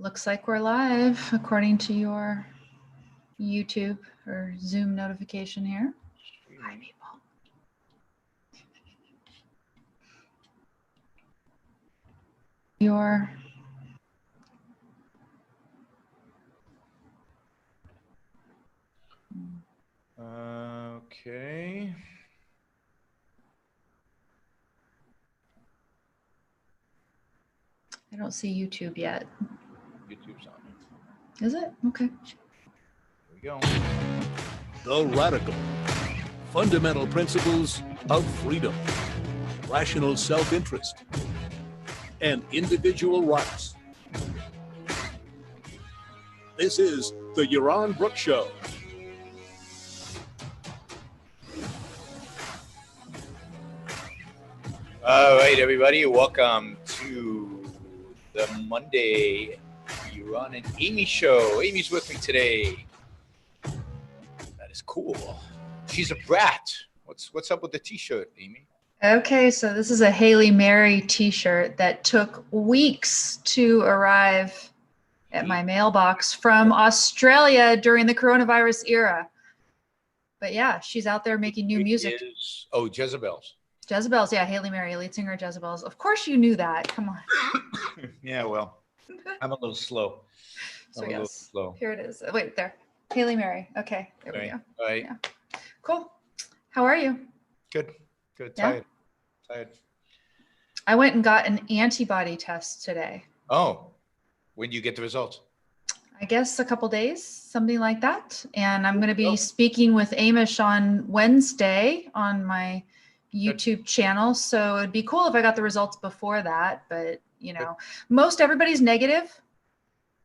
Looks like we're live according to your YouTube or Zoom notification here. Hi, people. Okay. I don't see YouTube yet. YouTube's on it. Is it? Okay. Here we go. The radical, fundamental principles of freedom, rational self-interest, and individual rights. This is the Yaron Brooks Show. All right, everybody. Welcome to the Monday Yaron and Amy show. Amy's with me today. That is cool. She's a brat. What's up with the t-shirt, Amy? Okay, so this is a Haley Mary t-shirt that took weeks to arrive at my mailbox from Australia during the coronavirus era. But yeah, she's out there making new music. Jezebels. Jezebels, yeah, Haley Mary, lead singer of Jezebels. Of course you knew that. Come on. Yeah, well, I'm a little slow. So yes, here it is. Wait, there. Haley Mary. Okay, there we go. All right. Yeah. Cool. How are you? Good. Yeah? Tired. I went and got an antibody test today. Oh, when do you get the results? I guess a couple days, something like that. And I'm going to be speaking with Amish on Wednesday on my YouTube channel. So it'd be cool if I got the results before that. But, you know, most everybody's negative.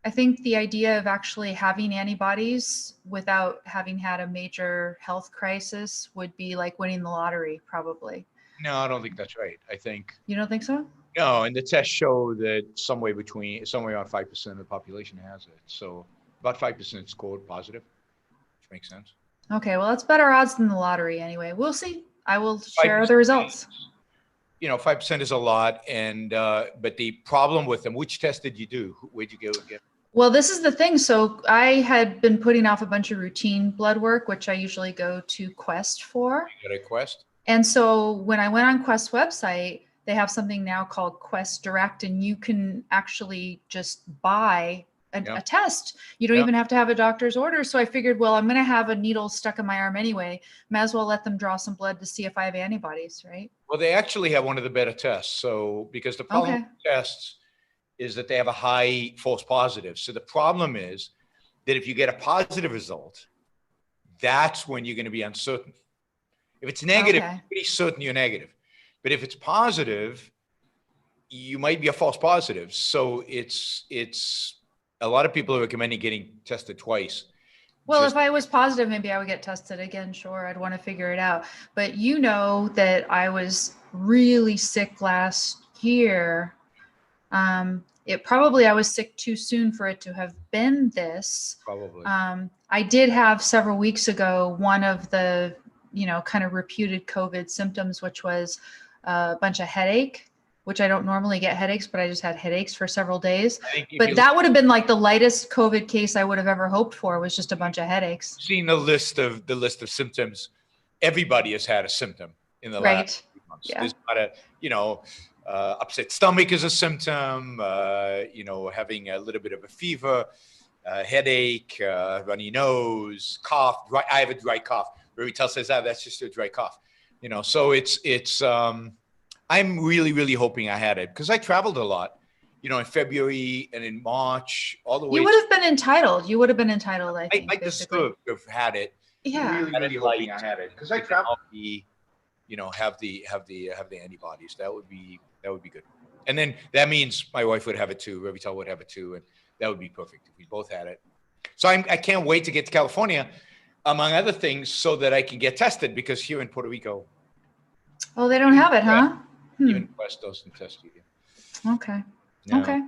I think the idea of actually having antibodies without having had a major health crisis would be like winning the lottery, probably. No, I don't think that's right. I think. You don't think so? No, and the tests show that somewhere around 5% of the population has it. So about 5% scored positive, which makes sense. Okay, well, that's better odds than the lottery anyway. We'll see. I will share the results. 5% is a lot, and but the problem with them, which test did you do? Where'd you go again? Well, this is the thing. So I had been putting off a bunch of routine blood work, which I usually go to Quest for. You got a Quest? And so when I went on Quest's website, they have something now called Quest Direct, and you can actually just buy a test. You don't even have to have a doctor's order. So I figured, well, I'm going to have a needle stuck in my arm anyway. Might as well let them draw some blood to see if I have antibodies, right? Well, they actually have one of the better tests. So because the problem with tests is that they have a high false positive. So the problem is that if you get a positive result, that's when you're going to be uncertain. If it's negative, you're pretty certain you're negative. But if it's positive, you might be a false positive. So it's a lot of people are recommending getting tested twice. Well, if I was positive, maybe I would get tested again. Sure, I'd want to figure it out. But you know that I was really sick last year. I was sick too soon for it to have been this. Probably. I did have several weeks ago one of the, kind of reputed COVID symptoms, which was a bunch of headache, which I don't normally get headaches, but I just had headaches for several days. But that would have been like the lightest COVID case I would have ever hoped for, was just a bunch of headaches. Seeing the list of symptoms, everybody has had a symptom in the last few months. Yeah. There's not upset stomach is a symptom, having a little bit of a fever, headache, runny nose, cough. I have a dry cough. Rita says that's just a dry cough. So it's I'm really, really hoping I had it because I traveled a lot, in February and in March, all the way. You would have been entitled. You would have been entitled, I think. I deserve to have had it. Yeah. Really hoping I had it because I traveled. Have the antibodies. That would be good. And then that means my wife would have it too. Revital would have it too, and that would be perfect if we both had it. So I can't wait to get to California, among other things, so that I can get tested because here in Puerto Rico. Oh, they don't have it, huh? Even Quest doesn't test you. Okay. No. Okay.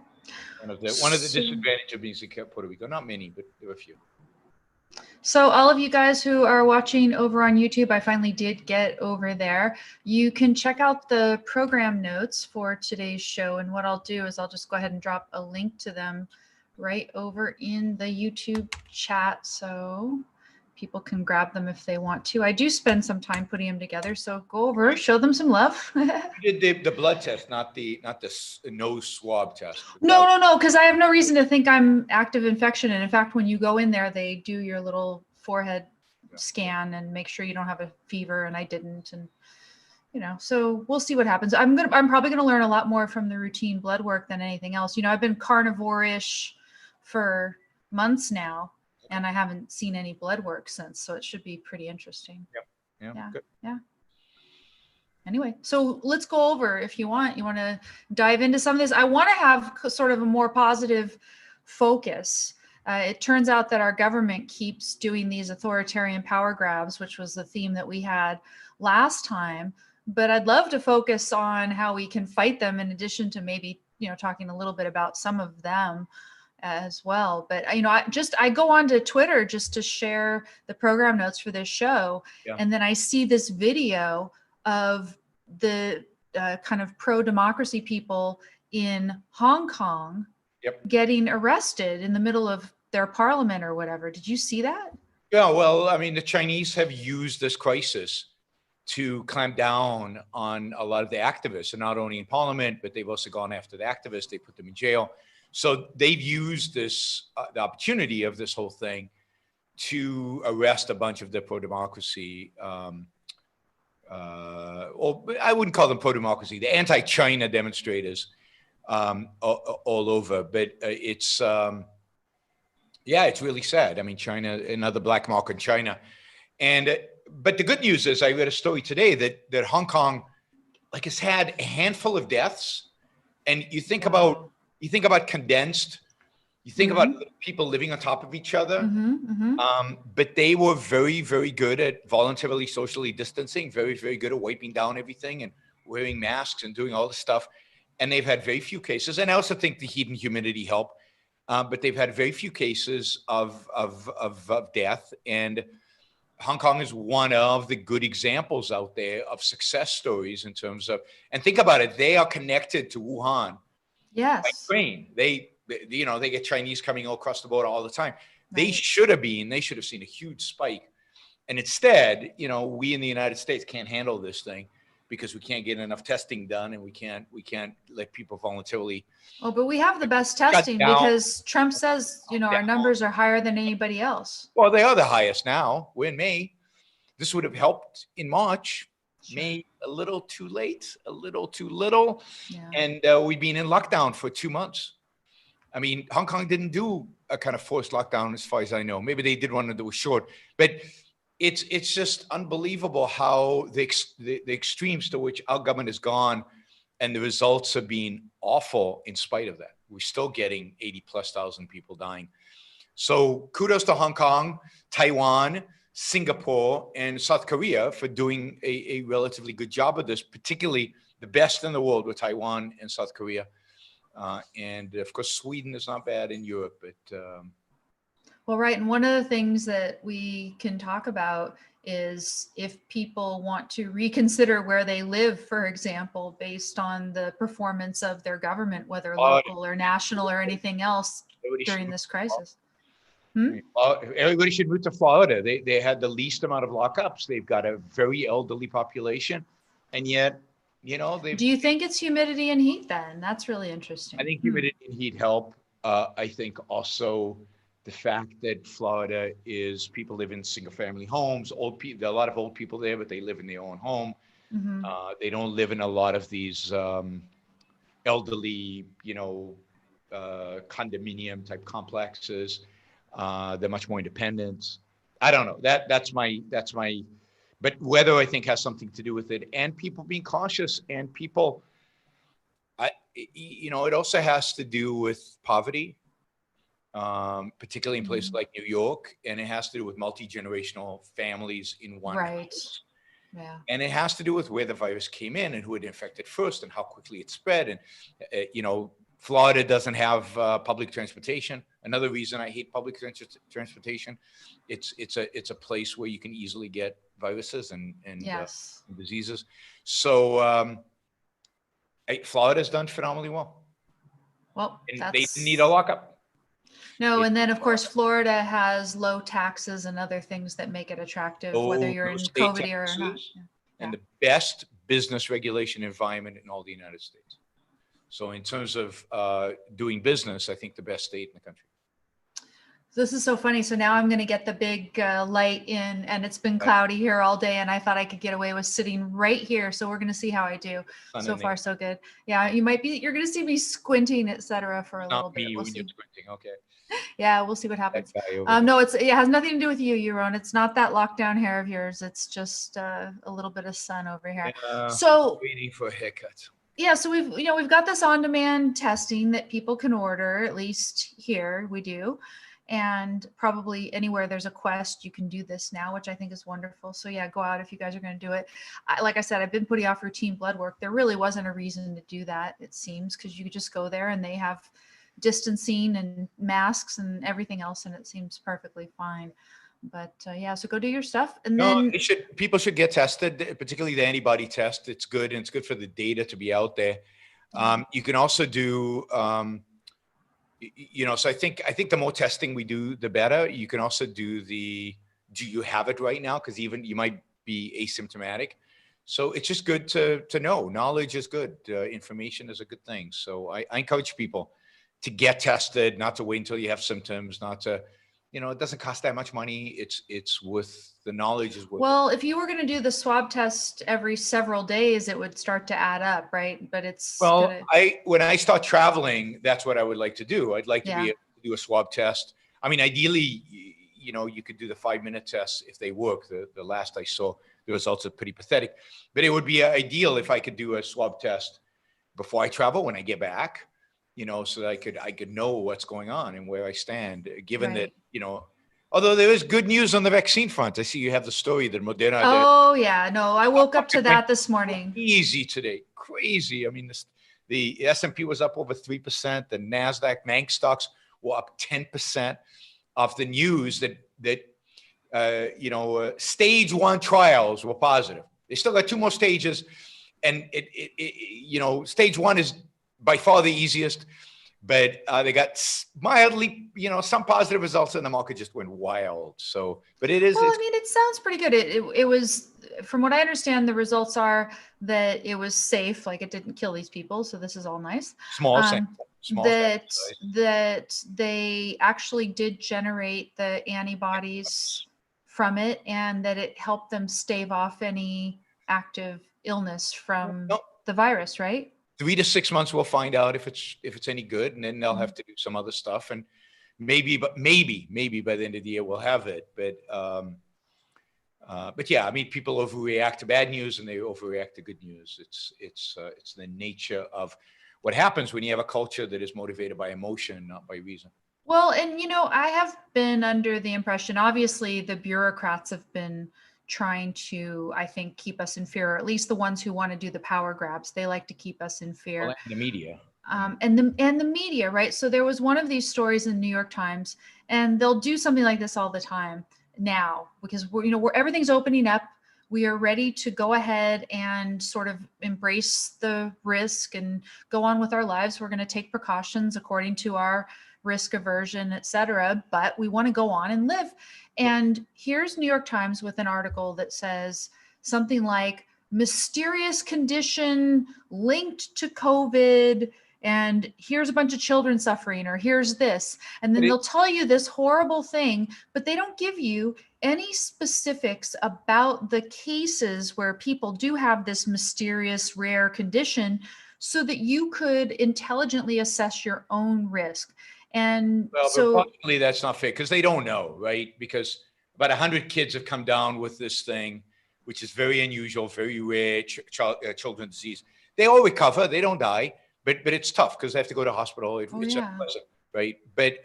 One of the disadvantages of being in Puerto Rico, not many, but there are a few. So all of you guys who are watching over on YouTube, I finally did get over there. You can check out the program notes for today's show. And what I'll do is I'll just go ahead and drop a link to them right over in the YouTube chat, so people can grab them if they want to. I do spend some time putting them together, so go over, show them some love. You did the blood test, not the nose swab test. No, because I have no reason to think I'm active infection. And in fact, when you go in there, they do your little forehead scan and make sure you don't have a fever, and I didn't. And so we'll see what happens. I'm probably gonna learn a lot more from the routine blood work than anything else. I've been carnivore-ish for months now, and I haven't seen any blood work since, so it should be pretty interesting. Yeah. Good. Yeah. Anyway, so let's go over, if you want to dive into some of this. I want to have sort of a more positive focus. It turns out that our government keeps doing these authoritarian power grabs, which was the theme that we had last time. But I'd love to focus on how we can fight them, in addition to maybe, talking a little bit about some of them as well. But I go on to Twitter just to share the program notes for this show. Yeah. And then I see this video of the kind of pro-democracy people in Hong Kong getting arrested in the middle of their parliament or whatever. Did you see that? Yeah, well, I mean, the Chinese have used this crisis to clamp down on a lot of the activists, and not only in parliament, but they've also gone after the activists. They put them in jail. So they've used this, the opportunity of this whole thing, to arrest a bunch of the pro-democracy, or I wouldn't call them pro-democracy, the anti-China demonstrators all over. But it's really sad. I mean, China, another black mark in China. But the good news is, I read a story today that Hong Kong, has had a handful of deaths. And you think about condensed, you think about people living on top of each other. But they were very, very good at voluntarily socially distancing, very, very good at wiping down everything and wearing masks and doing all this stuff. And they've had very few cases. And I also think the heat and humidity help. But they've had very few cases of death. And Hong Kong is one of the good examples out there of success stories in terms of, and think about it, they are connected to Wuhan. Yes. By train. They get Chinese coming all across the border all the time. Right. They should have seen a huge spike. And instead, we in the United States can't handle this thing because we can't get enough testing done, and we can't let people voluntarily. Oh, but we have the best testing because Trump says, our numbers are higher than anybody else. Well, they are the highest now. We're in May. This would have helped in March. Sure. May, a little too late, a little too little. Yeah. And we've been in lockdown for 2 months. I mean, Hong Kong didn't do a kind of forced lockdown as far as I know. Maybe they did one that was short. But it's just unbelievable how the extremes to which our government has gone, and the results have been awful in spite of that. We're still getting 80,000+ people dying. So kudos to Hong Kong, Taiwan, Singapore, and South Korea for doing a relatively good job of this, particularly the best in the world with Taiwan and South Korea. And of course, Sweden is not bad in Europe, but well, right. And one of the things that we can talk about is if people want to reconsider where they live, for example, based on the performance of their government, whether local or national or anything else during this crisis. Well, everybody should move to Florida. They had the least amount of lockups. They've got a very elderly population. And yet, do you think it's humidity and heat then? That's really interesting. I think humidity and heat help. I think also the fact that Florida is, people live in single family homes, old people, there are a lot of old people there, but they live in their own home. They don't live in a lot of these elderly, condominium type complexes. They're much more independent. I don't know. That's my, but weather I think has something to do with it, and people being cautious, and people, it also has to do with poverty. Particularly in places like New York, and it has to do with multi-generational families in one house. Yeah. And it has to do with where the virus came in and who it infected first and how quickly it spread. And, Florida doesn't have public transportation. Another reason I hate public transportation, it's a place where you can easily get viruses and diseases. So Florida's done phenomenally well. Well, and they didn't need a lockup. No, and then of course, Florida has low taxes and other things that make it attractive, whether you're in state COVID era or not. taxes and the best business regulation environment in all the United States. So in terms of doing business, I think the best state in the country. This is so funny. So now I'm going to get the big light in, and it's been cloudy here all day, and I thought I could get away with sitting right here. So we're going to see how I do. So far, so good. Yeah, you're going to see me squinting, etc. for a little bit. We'll see. You're squinting. Okay. Yeah, we'll see what happens. No, it has nothing to do with you, Yaron. It's not that lockdown hair of yours. It's just a little bit of sun over here. So waiting for a haircut. Yeah, so we've got this on-demand testing that people can order. At least here we do. And probably anywhere there's a Quest, you can do this now, which I think is wonderful. So yeah, go out if you guys are going to do it. Like I said, I've been putting off routine blood work. There really wasn't a reason to do that, it seems, because you could just go there and they have distancing and masks and everything else, and it seems perfectly fine. But yeah, so go do your stuff. And then people should get tested, particularly the antibody test. It's good, and it's good for the data to be out there. You can also do so I think the more testing we do, the better. You can also do do you have it right now? Because even you might be asymptomatic. So it's just good to know. Knowledge is good. Information is a good thing. So I encourage people to get tested, not to wait until you have symptoms, not to, it doesn't cost that much money. It's worth the knowledge is worth. Well, if you were going to do the swab test every several days, it would start to add up, right? But it's when I start traveling, that's what I would like to do. I'd like to be able to do a swab test. I mean, ideally, you could do the 5-minute tests if they work. The last I saw, the results are pretty pathetic. But it would be ideal if I could do a swab test before I travel when I get back. So that I could know what's going on and where I stand, given that, although there is good news on the vaccine front. I see you have the story that Moderna. Oh yeah, no, I woke up to that this morning. Crazy today, crazy. I mean, the S&P was up over 3%. The NASDAQ Manx stocks were up 10% off the news that stage 1 trials were positive. They still got 2 more stages, and stage 1 is by far the easiest, but they got mildly, some positive results, and the market just went wild. So, but it is. Well, I mean, it sounds pretty good. It was, from what I understand, the results are that it was safe, like it didn't kill these people. So this is all nice. Small that they actually did generate the antibodies from it, and that it helped them stave off any active illness from the virus, right? 3 to 6 months, we'll find out if it's any good, and then they'll have to do some other stuff, and maybe by the end of the year we'll have it. But yeah, I mean, people overreact to bad news and they overreact to good news. It's the nature of what happens when you have a culture that is motivated by emotion, not by reason. Well, and I have been under the impression, obviously, the bureaucrats have been trying to, I think, keep us in fear, or at least the ones who want to do the power grabs. They like to keep us in fear. Well, and the media. And the media, right? So there was one of these stories in the New York Times, and they'll do something like this all the time now, because we're everything's opening up. We are ready to go ahead and sort of embrace the risk and go on with our lives. We're going to take precautions according to our risk aversion, et cetera, but we want to go on and live. And here's New York Times with an article that says something like mysterious condition linked to COVID, and here's a bunch of children suffering, or here's this. And then they'll tell you this horrible thing, but they don't give you any specifics about the cases where people do have this mysterious rare condition, so that you could intelligently assess your own risk. And but possibly that's not fair, because they don't know, right? Because about 100 kids have come down with this thing, which is very unusual, very rare, children's disease. They all recover, they don't die, but it's tough because they have to go to hospital. It's unpleasant, right? But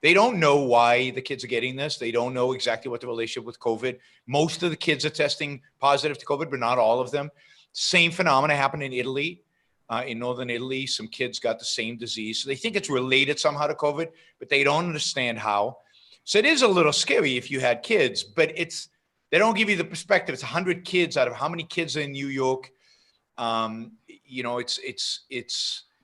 they don't know why the kids are getting this. They don't know exactly what the relationship with COVID. Most of the kids are testing positive to COVID, but not all of them. Same phenomena happened in Italy. In northern Italy, some kids got the same disease. So they think it's related somehow to COVID, but they don't understand how. So it is a little scary if you had kids, but they don't give you the perspective. It's 100 kids out of how many kids are in New York.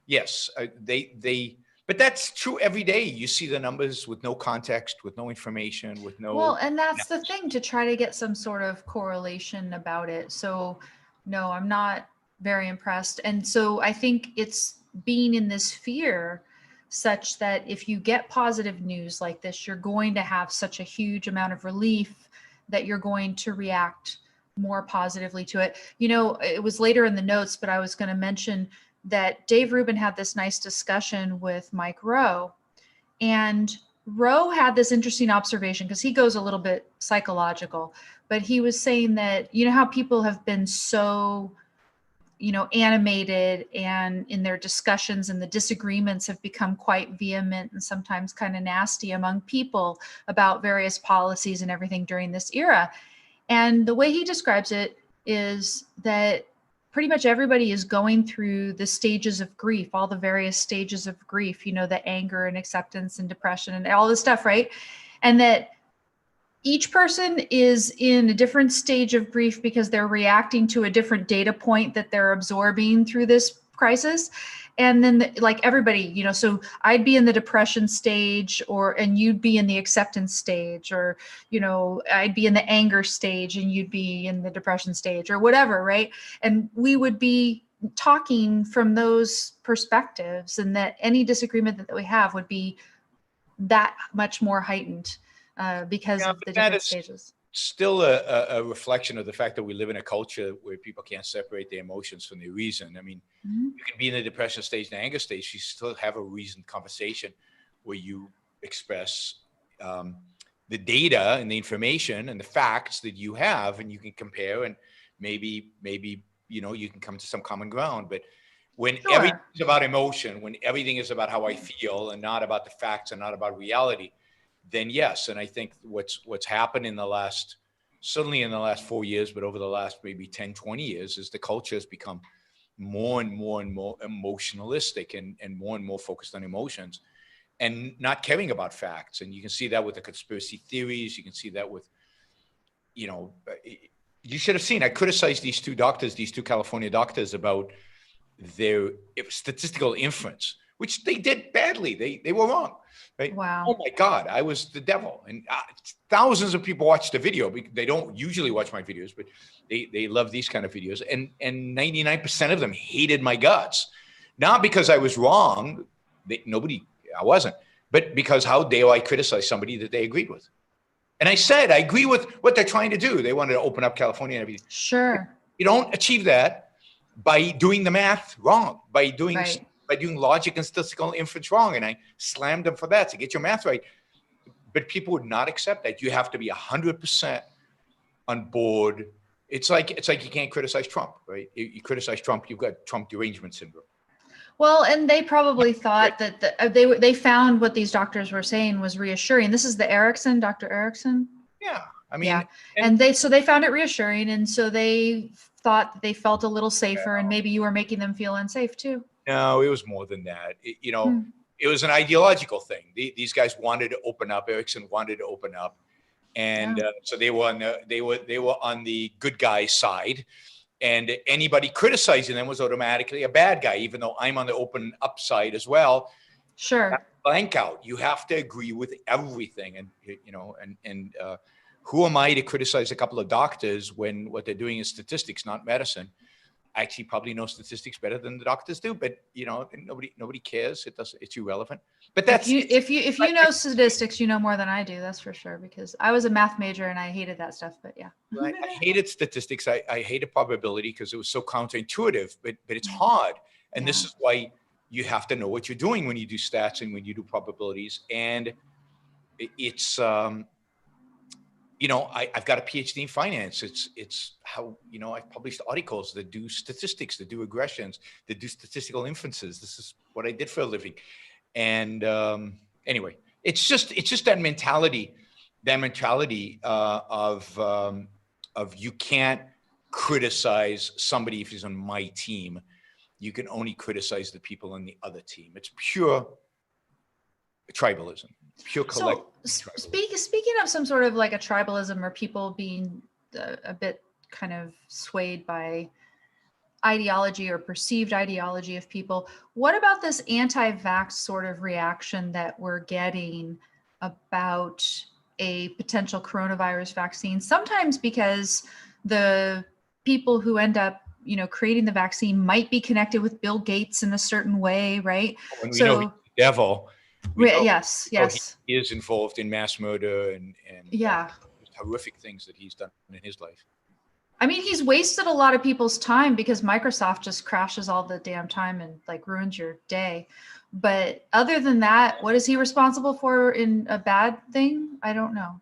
Yes, they But that's true every day. You see the numbers with no context, with no information, with no. Well, and that's the thing, to try to get some sort of correlation about it. So no, I'm not very impressed. And so I think it's being in this fear such that if you get positive news like this, you're going to have such a huge amount of relief that you're going to react more positively to it. You know, it was later in the notes, but I was going to mention that Dave Rubin had this nice discussion with Mike Rowe. And Rowe had this interesting observation, because he goes a little bit psychological, but he was saying that, you know, how people have been so, you know, animated, and in their discussions, and the disagreements have become quite vehement and sometimes kind of nasty among people about various policies and everything during this era. And the way he describes it is that pretty much everybody is going through the stages of grief, all the various stages of grief, you know, the anger and acceptance and depression and all this stuff, right? And that each person is in a different stage of grief because they're reacting to a different data point that they're absorbing through this crisis. And then like everybody, you know, so I'd be in the depression stage, and you'd be in the acceptance stage, or, you know, I'd be in the anger stage and you'd be in the depression stage, or whatever, right? And we would be talking from those perspectives, and that any disagreement that we have would be that much more heightened because of the different stages. Still a reflection of the fact that we live in a culture where people can't separate their emotions from their reason. I mean, you can be in the depression stage and the anger stage, you still have a reasoned conversation where you express the data and the information and the facts that you have, and you can compare, and maybe, you know, you can come to some common ground. But when everything is about emotion, when everything is about how I feel and not about the facts and not about reality, then yes. And I think what's happened certainly in the last 4 years, but over the last maybe 10, 20 years, is the culture has become more and more emotionalistic and more focused on emotions and not caring about facts. And you can see that with the conspiracy theories. You can see that with, you know, you should have seen, I criticized these two California doctors about their statistical inference, which they did badly. They were wrong. Right? Wow. Oh my God, I was the devil. And thousands of people watched the video. They don't usually watch my videos, but they love these kind of videos. And 99% of them hated my guts. Not because I was wrong. I wasn't. But because how dare I criticize somebody that they agreed with? And I said, I agree with what they're trying to do. They wanted to open up California and everything. Sure. You don't achieve that by doing the math wrong, by doing logic and statistical inference wrong. And I slammed them for that, to get your math right. But people would not accept that. You have to be 100% on board. It's like you can't criticize Trump, right? You criticize Trump, you've got Trump derangement syndrome. Well, and they probably thought that they found what these doctors were saying was reassuring. This is the Dr. Erickson. Yeah. I mean, yeah. And they found it reassuring. And so they thought that they felt a little safer, and maybe you were making them feel unsafe too. No, it was more than that. It was an ideological thing. These guys wanted to open up. Erickson wanted to open up, and so they were on the good guy side, and anybody criticizing them was automatically a bad guy, even though I'm on the open up side as well. Sure. Blank out. You have to agree with everything, and who am I to criticize a couple of doctors when what they're doing is statistics, not medicine? I actually probably know statistics better than the doctors do, but nobody cares. It's irrelevant. But that's if you know statistics, you know more than I do. That's for sure, because I was a math major and I hated that stuff. But yeah, I hated statistics. I hated probability because it was so counterintuitive. But it's hard, and this is why you have to know what you're doing when you do stats and when you do probabilities. And it's I've got a PhD in finance. It's how, I've published articles that do statistics, that do regressions, that do statistical inferences. This is what I did for a living. And anyway, it's just that mentality of you can't criticize somebody if he's on my team. You can only criticize the people on the other team. It's pure tribalism. Pure collective. So speaking of some sort of like a tribalism, or people being a bit kind of swayed by ideology or perceived ideology of people. What about this anti-vax sort of reaction that we're getting about a potential coronavirus vaccine? Sometimes because the people who end up, creating the vaccine might be connected with Bill Gates in a certain way, right? And we know he's the devil. Yes. He is involved in mass murder and horrific things that he's done in his life. I mean, he's wasted a lot of people's time because Microsoft just crashes all the damn time and ruins your day. But other than that, what is he responsible for in a bad thing? I don't know.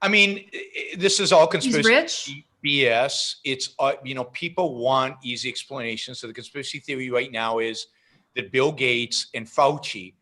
I mean, this is all conspiracy He's rich. BS. It's, people want easy explanations. So the conspiracy theory right now is that Bill Gates and Fauci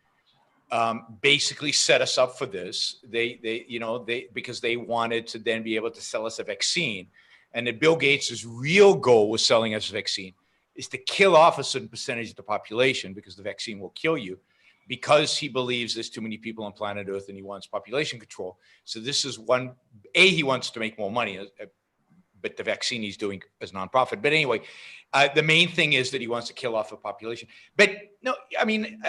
basically set us up for this. Because they wanted to then be able to sell us a vaccine. And that Bill Gates' real goal with selling us a vaccine is to kill off a certain percentage of the population, because the vaccine will kill you, because he believes there's too many people on planet Earth and he wants population control. So this is one, he wants to make more money, but the vaccine he's doing as nonprofit. But anyway, the main thing is that he wants to kill off the population. But no, I mean,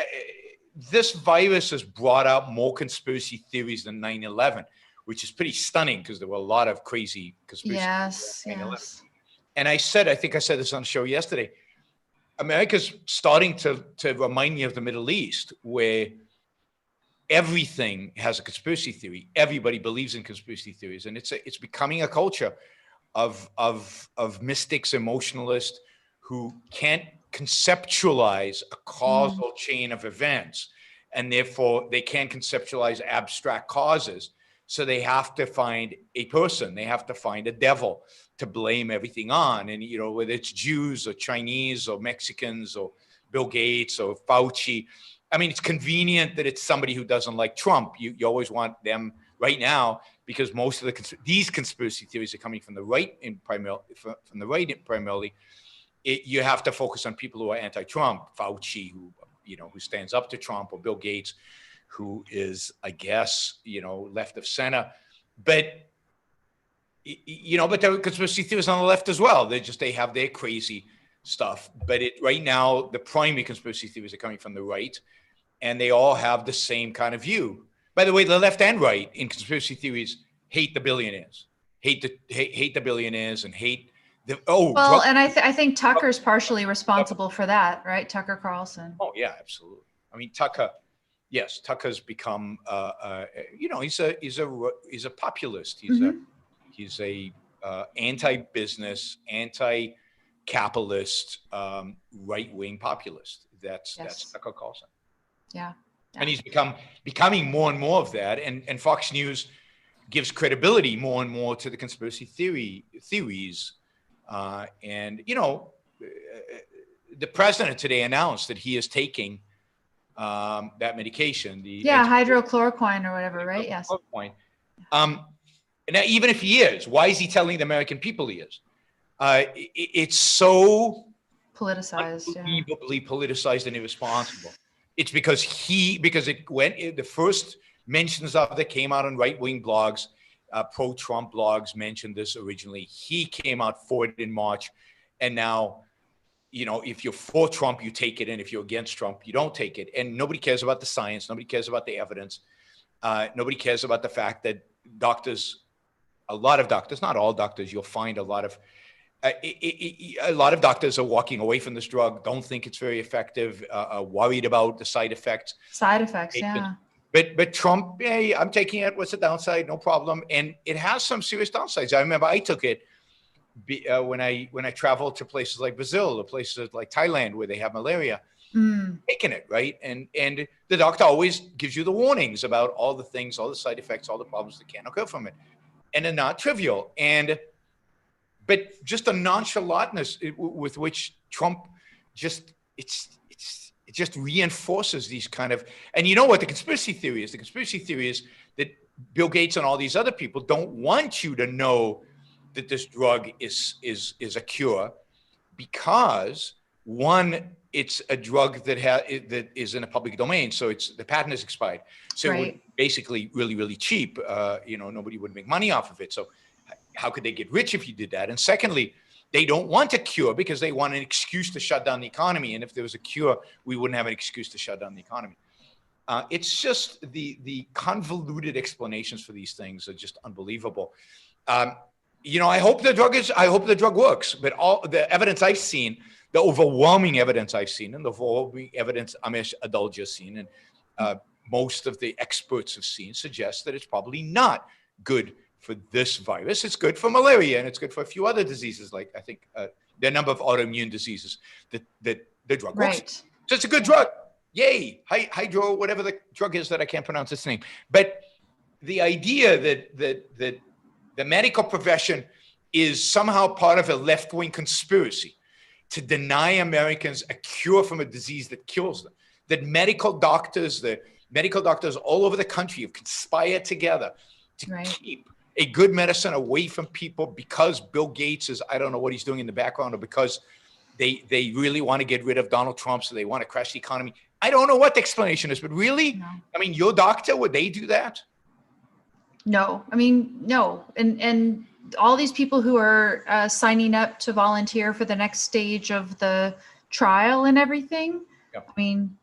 this virus has brought out more conspiracy theories than 9/11. Which is pretty stunning, because there were a lot of crazy conspiracy theories. Yes. And I think I said this on the show yesterday, America's starting to remind me of the Middle East, where everything has a conspiracy theory. Everybody believes in conspiracy theories. And it's becoming a culture of mystics, emotionalists, who can't conceptualize a causal chain of events. And therefore, they can't conceptualize abstract causes. So they have to find a person, they have to find a devil to blame everything on. And, whether it's Jews or Chinese or Mexicans or Bill Gates or Fauci. I mean, it's convenient that it's somebody who doesn't like Trump. You always want them right now, because most of these conspiracy theories are coming from the right, primarily. You have to focus on people who are anti-Trump, Fauci, who stands up to Trump, or Bill Gates, who is, I guess, left of center. But, but there are conspiracy theorists on the left as well. They have their crazy stuff. But right now, the primary conspiracy theories are coming from the right, and they all have the same kind of view. By the way, the left and right in conspiracy theories hate the billionaires, hate the billionaires, and hate the, and I think Tucker's partially responsible for that, right? Tucker Carlson. Oh, yeah, absolutely. I mean, Tucker's become, he's a populist. He's a anti-business, anti-capitalist, right-wing populist. That's Tucker Carlson. Yeah. And he's becoming more and more of that. And Fox News gives credibility more and more to the conspiracy theories. The president today announced that he is taking that medication, hydrochloroquine or whatever, right? Yes. Now, even if he is, why is he telling the American people he is? It's so politicized, unbelievably politicized and irresponsible. It's because the first mentions of it came out on right-wing blogs, pro-Trump blogs mentioned this originally. He came out for it in March, and now, if you're for Trump, you take it. And if you're against Trump, you don't take it. And nobody cares about the science. Nobody cares about the evidence. Nobody cares about the fact that a lot of doctors, not all doctors, you'll find a lot of doctors are walking away from this drug, don't think it's very effective, worried about the side effects. Yeah. But Trump, hey, I'm taking it. What's the downside? No problem. And it has some serious downsides. I remember I took it when I traveled to places like Brazil or places like Thailand where they have malaria, taking it, right? And the doctor always gives you the warnings about all the things, all the side effects, all the problems that can occur from it. And they're not trivial. But just the nonchalantness with which Trump it just reinforces these kind of, and you know what the conspiracy theory is? The conspiracy theory is that Bill Gates and all these other people don't want you to know that this drug is a cure, because one, it's a drug that is in a public domain, so the patent is expired, so right. It would basically really, really cheap. Nobody would make money off of it. So how could they get rich if you did that? And secondly, They don't want a cure because they want an excuse to shut down the economy. And if there was a cure, we wouldn't have an excuse to shut down the economy. It's just the convoluted explanations for these things are just unbelievable. You know, I hope the drug works, but all the evidence I've seen, the overwhelming evidence I've seen, and the overwhelming evidence Amish Adulja has seen, and most of the experts have seen, suggests that it's probably not good for this virus. It's good for malaria, and it's good for a few other diseases, like I think there are a number of autoimmune diseases that the drug works. So it's a good drug. Yay, hydro, whatever the drug is that I can't pronounce its name. But the idea that the medical profession is somehow part of a left-wing conspiracy to deny Americans a cure from a disease that kills them, that medical doctors all over the country have conspired together to keep a good medicine away from people because Bill Gates is, I don't know what he's doing in the background, or because they really want to get rid of Donald Trump, so they want to crash the economy. I don't know what the explanation is, but really, no. I mean, your doctor, would they do that? No, I mean, no. And all these people who are signing up to volunteer for the next stage of the trial and everything, I mean,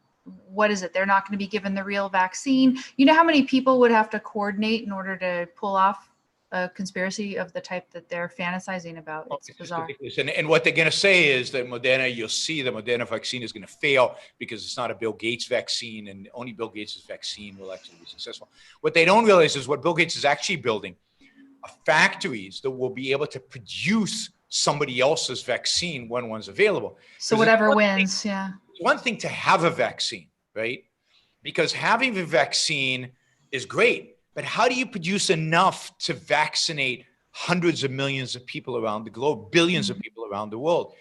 what is it? They're not going to be given the real vaccine. You know how many people would have to coordinate in order to pull off a conspiracy of the type that they're fantasizing about? It's bizarre. And what they're going to say is that Moderna, you'll see the Moderna vaccine is going to fail because it's not a Bill Gates vaccine, and only Bill Gates' vaccine will actually be successful. What they don't realize is what Bill Gates is actually building are factories that will be able to produce somebody else's vaccine when one's available. So whatever wins, It's one thing to have a vaccine, right? Because having a vaccine is great. But how do you produce enough to vaccinate hundreds of millions of people around the globe, billions of people around the world?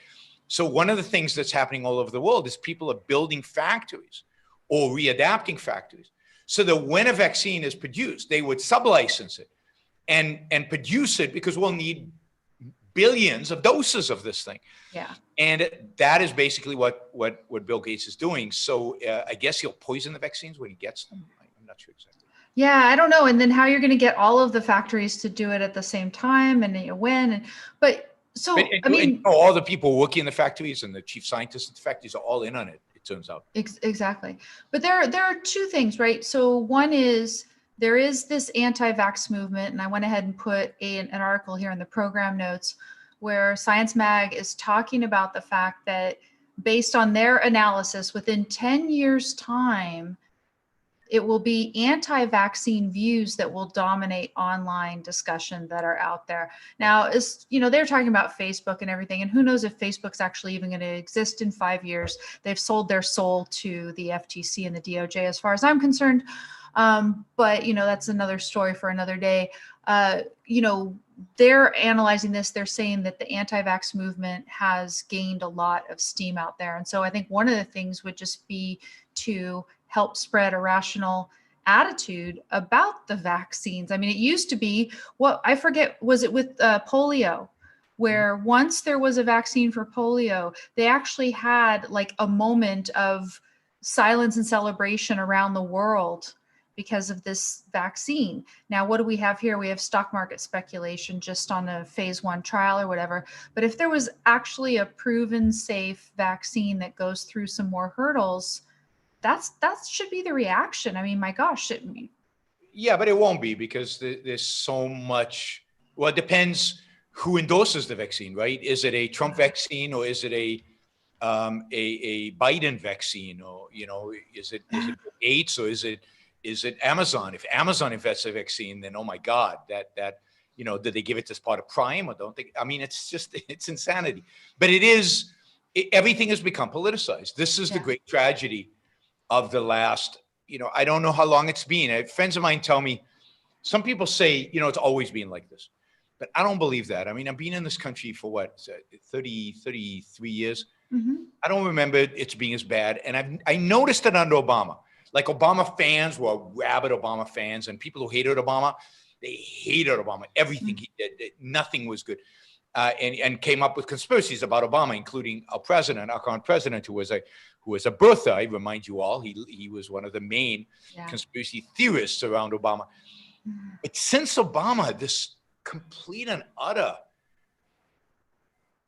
So one of the things that's happening all over the world is people are building factories or readapting factories so that when a vaccine is produced, they would sublicense it and produce it, because we'll need billions of doses of this thing. Yeah. And that is basically what Bill Gates is doing. So I guess he'll poison the vaccines when he gets them. I'm not sure exactly. Yeah, I don't know. And then how you're going to get all of the factories to do it at the same time and you win. I mean, all the people working in the factories and the chief scientists at the factories are all in on it, it turns out. Exactly. But there are two things, right? So one is there is this anti-vax movement, and I went ahead and put an article here in the program notes where Science Mag is talking about the fact that based on their analysis, within 10 years' time, it will be anti-vaccine views that will dominate online discussion that are out there. Now, they're talking about Facebook and everything, and who knows if Facebook's actually even going to exist in 5 years. They've sold their soul to the FTC and the DOJ, as far as I'm concerned. But, that's another story for another day. They're analyzing this. They're saying that the anti-vax movement has gained a lot of steam out there. And so I think one of the things would just be to help spread a rational attitude about the vaccines. I mean, it used to be, I forget, was it with polio, where once there was a vaccine for polio, they actually had like a moment of silence and celebration around the world because of this vaccine. Now, what do we have here? We have stock market speculation just on a phase 1 trial or whatever. But if there was actually a proven safe vaccine that goes through some more hurdles, that should be the reaction. I mean, my gosh, shouldn't we? Yeah, but it won't be, because there's so much. Well, it depends who endorses the vaccine, right? Is it a Trump vaccine, or is it a Biden vaccine, or is it Gates, or is it Amazon? If Amazon invests a vaccine, then oh my God, that did they give it as part of Prime, or don't they? I mean, it's insanity. But everything has become politicized. This is the great tragedy of the last, I don't know how long it's been. Friends of mine tell me, some people say, it's always been like this, but I don't believe that. I mean, I've been in this country for 33 years. Mm-hmm. I don't remember it being as bad. And I noticed it under Obama. Like, Obama fans were rabid Obama fans, and people who hated Obama, they hated Obama. Everything he did, nothing was good. And came up with conspiracies about Obama, including our current president, who was a birther. I remind you all, he was one of the main conspiracy theorists around Obama. But since Obama, this complete and utter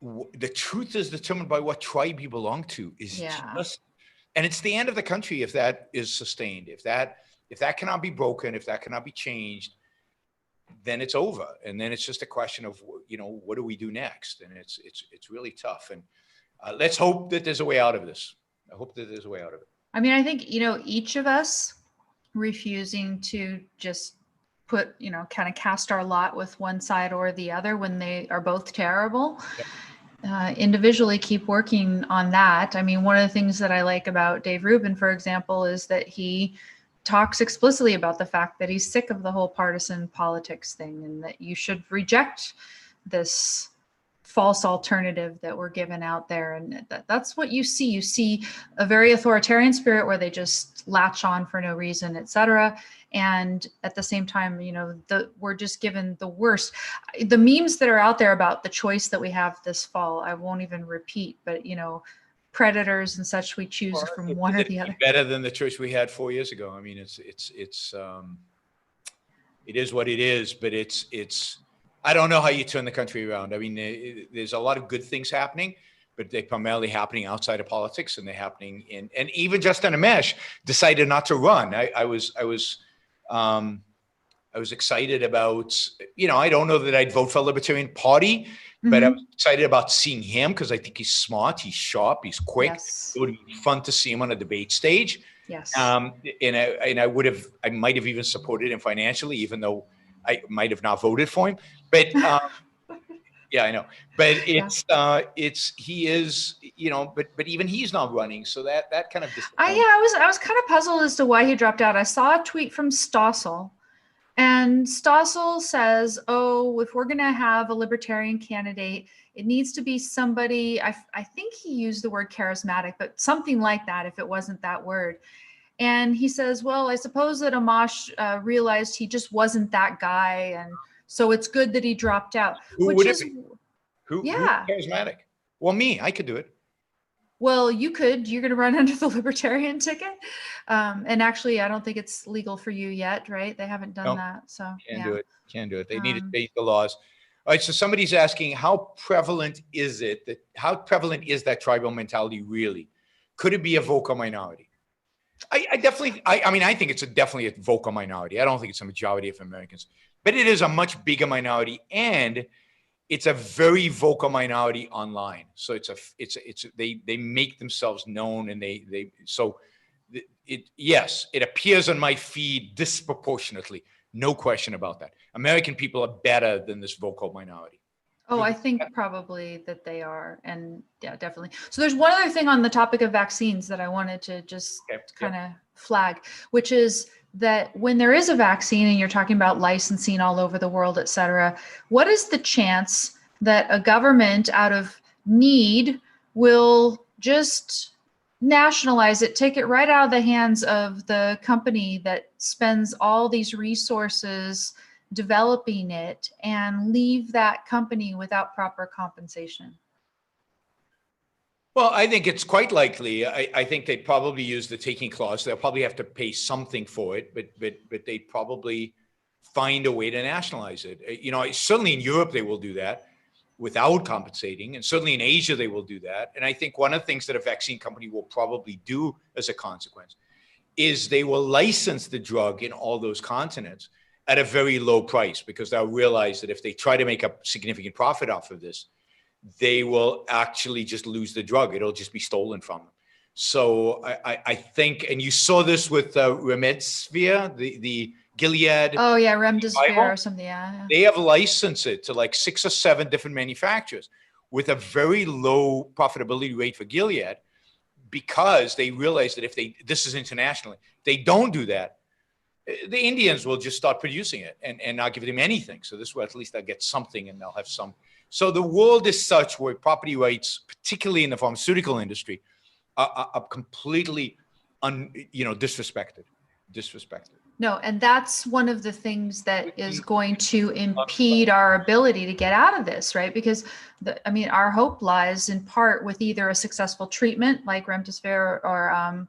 the truth is determined by what tribe you belong to. And it's the end of the country if that is sustained. If that cannot be broken, if that cannot be changed, then it's over. And then it's just a question of, what do we do next? And it's really tough. And let's hope that there's a way out of this. I hope that there's a way out of it. I mean, I think, each of us refusing to just put, kind of cast our lot with one side or the other when they are both terrible. Yep. Individually keep working on that. I mean, one of the things that I like about Dave Rubin, for example, is that he talks explicitly about the fact that he's sick of the whole partisan politics thing and that you should reject this false alternative that we're given out there. And that's what you see. You see a very authoritarian spirit where they just latch on for no reason, et cetera. And at the same time, we're just given the worst. The memes that are out there about the choice that we have this fall, I won't even repeat, but, predators and such we choose from one or the other. Better than the choice we had 4 years ago. I mean, it is what it is, but it's, I don't know how you turn the country around. I mean, there's a lot of good things happening, but they're primarily happening outside of politics, and they're happening and even Justin Amash decided not to run. I was excited about, I don't know that I'd vote for a Libertarian Party, but I was excited about seeing him because I think he's smart, he's sharp, he's quick. Yes. It would be fun to see him on a debate stage. Yes. And I might have even supported him financially, even though I might have not voted for him. But yeah, I know. But he is, but even he's not running. So that kind of I was kind of puzzled as to why he dropped out. I saw a tweet from Stossel. And Stossel says, if we're going to have a libertarian candidate, it needs to be somebody, I think he used the word charismatic, but something like that if it wasn't that word. And he says, well, I suppose that Amash realized he just wasn't that guy. And so it's good that he dropped out. Who's charismatic? Well, me, I could do it. Well, you're going to run under the libertarian ticket. And actually, I don't think it's legal for you yet, right? They haven't done that. So can't do it. They need to change the laws. All right. So somebody's asking, how prevalent is that tribal mentality really? Could it be a vocal minority? I think it's definitely a vocal minority. I don't think it's a majority of Americans, but it is a much bigger minority, and it's a very vocal minority online. So they make themselves known, and it appears on my feed disproportionately. No question about that. American people are better than this vocal minority. Oh, I think probably that they are. And yeah, definitely. So there's one other thing on the topic of vaccines that I wanted to just kind of flag, which is that when there is a vaccine and you're talking about licensing all over the world, et cetera, what is the chance that a government out of need will just nationalize it, take it right out of the hands of the company that spends all these resources developing it and leave that company without proper compensation? Well, I think it's quite likely. I think they'd probably use the taking clause. They'll probably have to pay something for it, but they'd probably find a way to nationalize it. Certainly in Europe, they will do that without compensating. And certainly in Asia, they will do that. And I think one of the things that a vaccine company will probably do as a consequence is they will license the drug in all those continents at a very low price, because they'll realize that if they try to make a significant profit off of this, they will actually just lose the drug. It'll just be stolen from them. So I think, and you saw this with Remdesivir, the Gilead. Oh yeah, Remdesivir or something. Yeah. They have licensed it to like 6 or 7 different manufacturers with a very low profitability rate for Gilead, because they realize that this is internationally, if they don't do that, the Indians will just start producing it and not give them anything. So this way, at least they'll get something and they'll have some. So the world is such where property rights, particularly in the pharmaceutical industry, are completely disrespected. No, and that's one of the things that is going to impede our ability to get out of this, right? Because our hope lies in part with either a successful treatment like Remdesivir or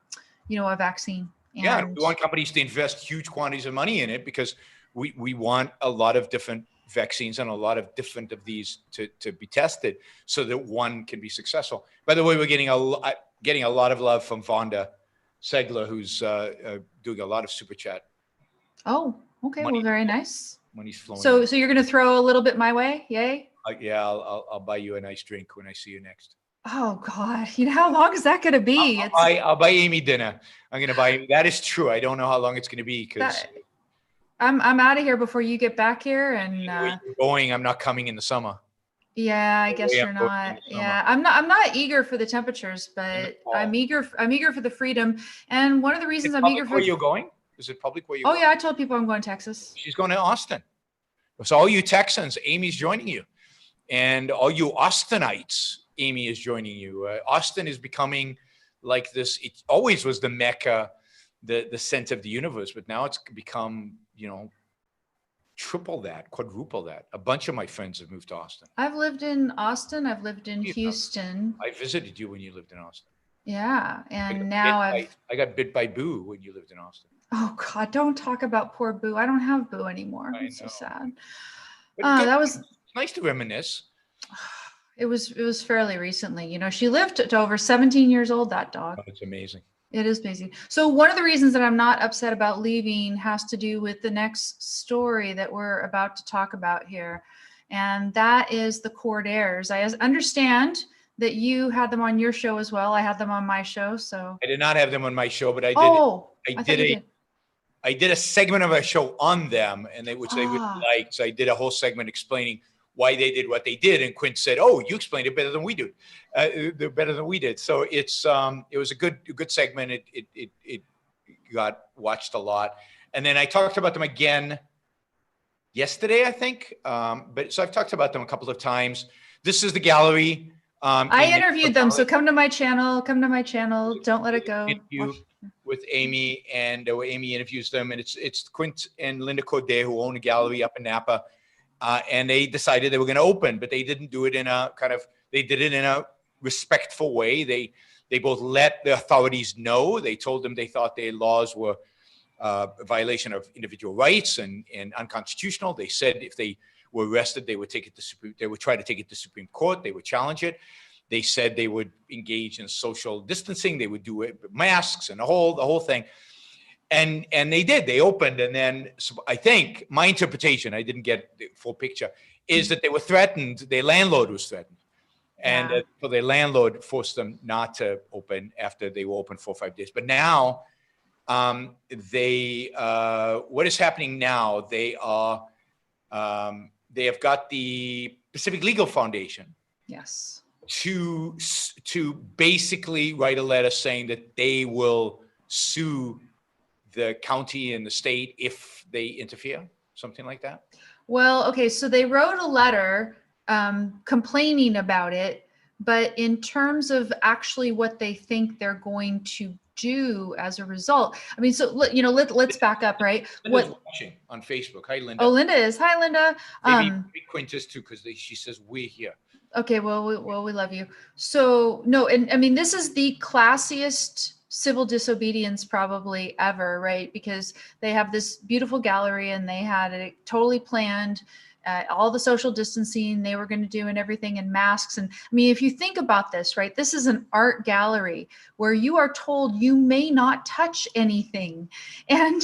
a vaccine. And we want companies to invest huge quantities of money in it, because we want a lot of different vaccines and a lot of different of these to be tested so that one can be successful. By the way, we're getting a lot of love from Vonda Segler, who's doing a lot of super chat. Oh, okay. Well, very nice. Money's flowing. So you're going to throw a little bit my way? Yay. Yeah, I'll buy you a nice drink when I see you next. Oh God, how long is that going to be? I'll buy Amy dinner. I'm going to buy Amy. That is true. I don't know how long it's going to be because I'm out of here before you get back here. And where you're going, I'm not coming in the summer. Yeah, I guess you're not. Yeah, I'm not eager for the temperatures, but I'm eager for the freedom. And one of the reasons I'm eager for. Where you're going? Is it public where you're going? Oh yeah, I told people I'm going to Texas. She's going to Austin. So all you Texans, Amy's joining you. And all you Austinites, Amy is joining you. Austin is becoming like this. It always was the Mecca, the center of the universe, but now it's become, triple that, quadruple that. A bunch of my friends have moved to Austin. I've lived in Austin. I've lived in Houston. I visited you when you lived in Austin. Yeah, and now I got bit by Boo when you lived in Austin. Oh God, don't talk about poor Boo. I don't have Boo anymore. It's so sad. That was nice to reminisce. It was fairly recently. She lived to over 17 years old, that dog. Oh, it's amazing. It is amazing. So one of the reasons that I'm not upset about leaving has to do with the next story that we're about to talk about here. And that is the Cordairs. I understand that you had them on your show as well. I had them on my show. So I did not have them on my show, but I did. Oh, I did a segment of a show on them, and which they would like. So I did a whole segment explaining why they did what they did. And Quint said, "Oh, you explained it better than we do. They're better than we did." So it was a good segment. It got watched a lot. And then I talked about them again yesterday, I think. But so I've talked about them a couple of times. This is the gallery. I interviewed them. So come to my channel. Don't let it go. With Amy, and Amy interviews them, and it's Quint and Linda Corday who own a gallery up in Napa. And they decided they were going to open, but they didn't do it in a they did it in a respectful way. They both let the authorities know. They told them they thought their laws were a violation of individual rights and unconstitutional. They said if they were arrested, they would try to take it to Supreme Court. They would challenge it. They said they would engage in social distancing. They would do it with masks and the whole thing. And they did. They opened, and then I think my interpretation, I didn't get the full picture, is that they were threatened. Their landlord was threatened, and so their landlord forced them not to open after they were open 4 or 5 days. But now, what is happening now? They have got the Pacific Legal Foundation. Yes. To basically write a letter saying that they will sue the county and the state if they interfere, something like that? Well, okay, so they wrote a letter complaining about it, but in terms of actually what they think they're going to do as a result, I mean, so let's back up, right? Linda's watching on Facebook. Hi, Linda. Oh, Linda is. Hi, Linda. Maybe Quint is too, because she says we're here. Okay, well, we love you. So no, and I mean, this is the classiest civil disobedience probably ever, right? Because they have this beautiful gallery and they had it totally planned, all the social distancing they were going to do and everything, and masks. And I mean, if you think about this, right, this is an art gallery where you are told you may not touch anything. And,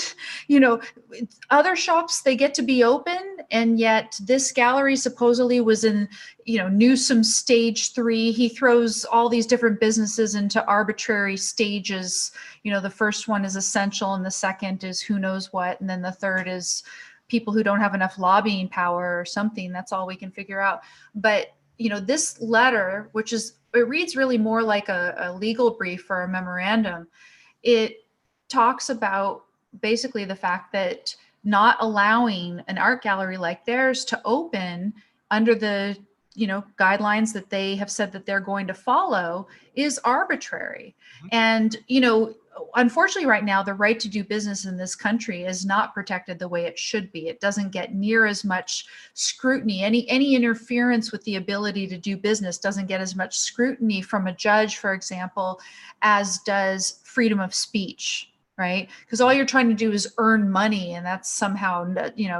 other shops, they get to be open. And yet this gallery supposedly was in, Newsom stage 3. He throws all these different businesses into arbitrary stages. The first one is essential and the second is who knows what. And then the third is people who don't have enough lobbying power or something. That's all we can figure out. But, this letter, it reads really more like a legal brief or a memorandum. It talks about basically the fact that not allowing an art gallery like theirs to open under the, guidelines that they have said that they're going to follow is arbitrary. And, unfortunately right now, the right to do business in this country is not protected the way it should be. It doesn't get near as much scrutiny. Any interference with the ability to do business doesn't get as much scrutiny from a judge, for example, as does freedom of speech. right? Because all you're trying to do is earn money, and that's somehow,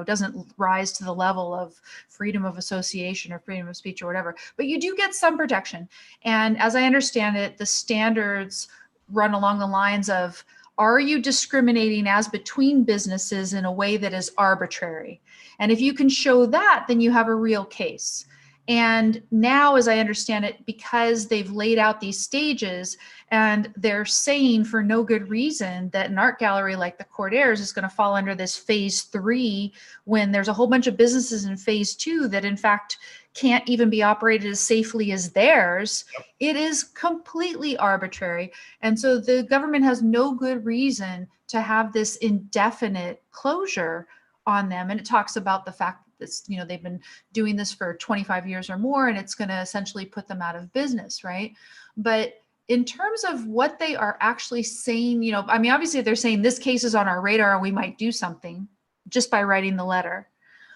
doesn't rise to the level of freedom of association or freedom of speech or whatever. But you do get some protection. And as I understand it, the standards run along the lines of, are you discriminating as between businesses in a way that is arbitrary? And if you can show that, then you have a real case. And now, as I understand it, because they've laid out these stages and they're saying for no good reason that an art gallery like the Cordairs is going to fall under this phase 3, when there's a whole bunch of businesses in phase 2 that in fact can't even be operated as safely as theirs. It is completely arbitrary. And so the government has no good reason to have this indefinite closure on them. And it talks about the fact that this, they've been doing this for 25 years or more, and it's going to essentially put them out of business, right? But in terms of what they are actually saying, obviously they're saying this case is on our radar and we might do something just by writing the letter.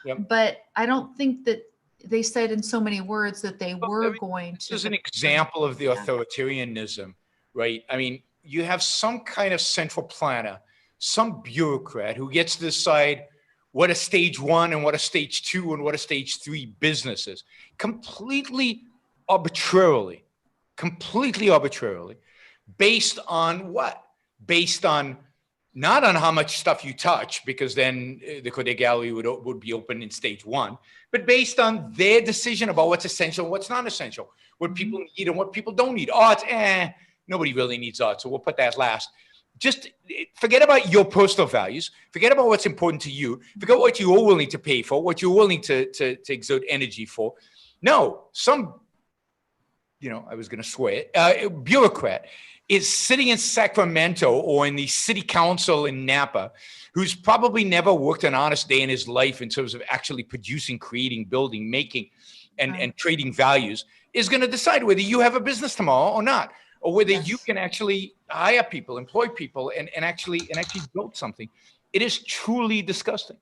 Yep. But I don't think that they said in so many words that they were going to. This is an example of the authoritarianism, right? I mean, you have some kind of central planner, some bureaucrat who gets to decide what a stage 1 and what a stage 2 and what a stage 3 business is. Completely arbitrarily, based on what? Based on not on how much stuff you touch, because then the Codet Gallery would be open in stage 1, but based on their decision about what's essential and what's not essential, what people need and what people don't need. Art, nobody really needs art, so we'll put that last. Just forget about your personal values. Forget about what's important to you. Forget what you're willing to pay for, what you're willing to exert energy for. No, some, I was going to swear, bureaucrat is sitting in Sacramento or in the city council in Napa, who's probably never worked an honest day in his life in terms of actually producing, creating, building, making, and trading values, is going to decide whether you have a business tomorrow or not, or whether you can actually hire people, employ people, and actually build something. It is truly disgusting.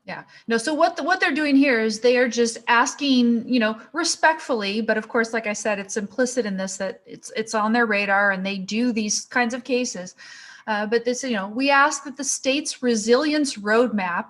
Yeah. No, so what they're doing here is they are just asking, respectfully, but of course, like I said, it's implicit in this that it's on their radar and they do these kinds of cases. But this, we ask that the state's resilience roadmap,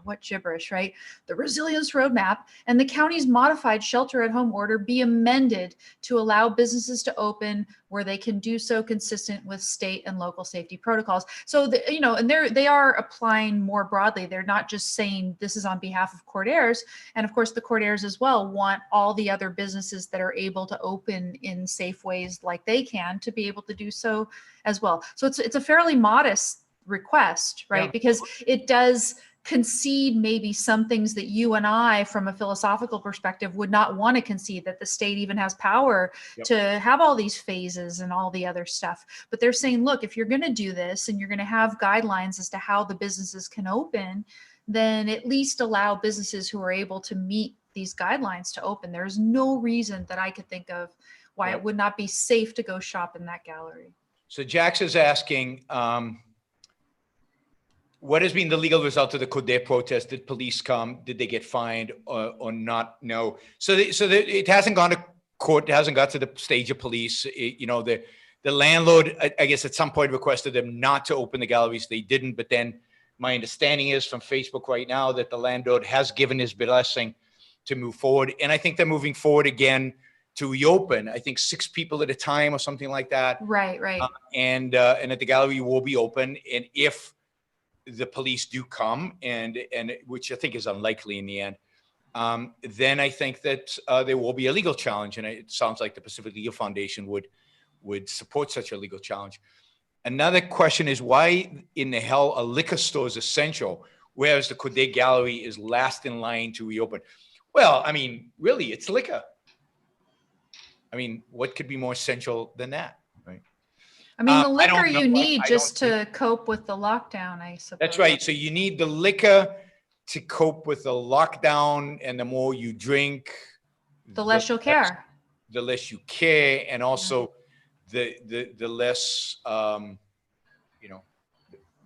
what gibberish, right? The resilience roadmap and the county's modified shelter-at-home order be amended to allow businesses to open where they can do so consistent with state and local safety protocols. So, and they are applying more broadly. They're not just saying this is on behalf of Cordairs. And of course, the Cordairs as well want all the other businesses that are able to open in safe ways like they can to be able to do so as well. So it's a fairly modest request, right? Yeah. Because it does concede maybe some things that you and I, from a philosophical perspective, would not want to concede, that the state even has power to have all these phases and all the other stuff. But they're saying, look, if you're going to do this and you're going to have guidelines as to how the businesses can open, then at least allow businesses who are able to meet these guidelines to open. There's no reason that I could think of why it would not be safe to go shop in that gallery. So Jax is asking, what has been the legal result of the Codet protest? Did police come? Did they get fined or not? No. So it hasn't gone to court. It hasn't got to the stage of police. The landlord, I guess, at some point requested them not to open the galleries. They didn't. But then my understanding is from Facebook right now that the landlord has given his blessing to move forward. And I think they're moving forward again to reopen, I think 6 people at a time or something like that. Right. And that the gallery will be open. And if the police do come, and which I think is unlikely in the end, then I think that there will be a legal challenge. And it sounds like the Pacific Legal Foundation would support such a legal challenge. Another question is, why in the hell a liquor store is essential, whereas the Codet Gallery is last in line to reopen? Well, I mean, really, it's liquor. I mean, what could be more essential than that, right? I mean, the liquor you need just to cope with the lockdown, I suppose. That's right. So you need the liquor to cope with the lockdown, and the more you drink, the less you'll care. The less you care, and also the less the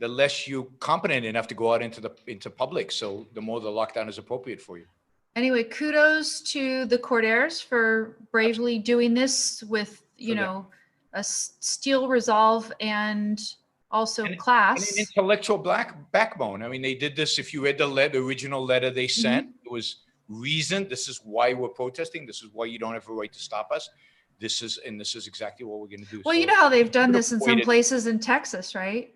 less you're competent enough to go out into public. So the more the lockdown is appropriate for you. Anyway, kudos to the Cordairs for bravely doing this with, a steel resolve and also and an class. intellectual backbone. I mean, they did this. If you read the original letter they sent, it was reasoned. This is why we're protesting. This is why you don't have a right to stop us. This is exactly what we're going to do. Well, so, you know how they've done this in some places in Texas, right?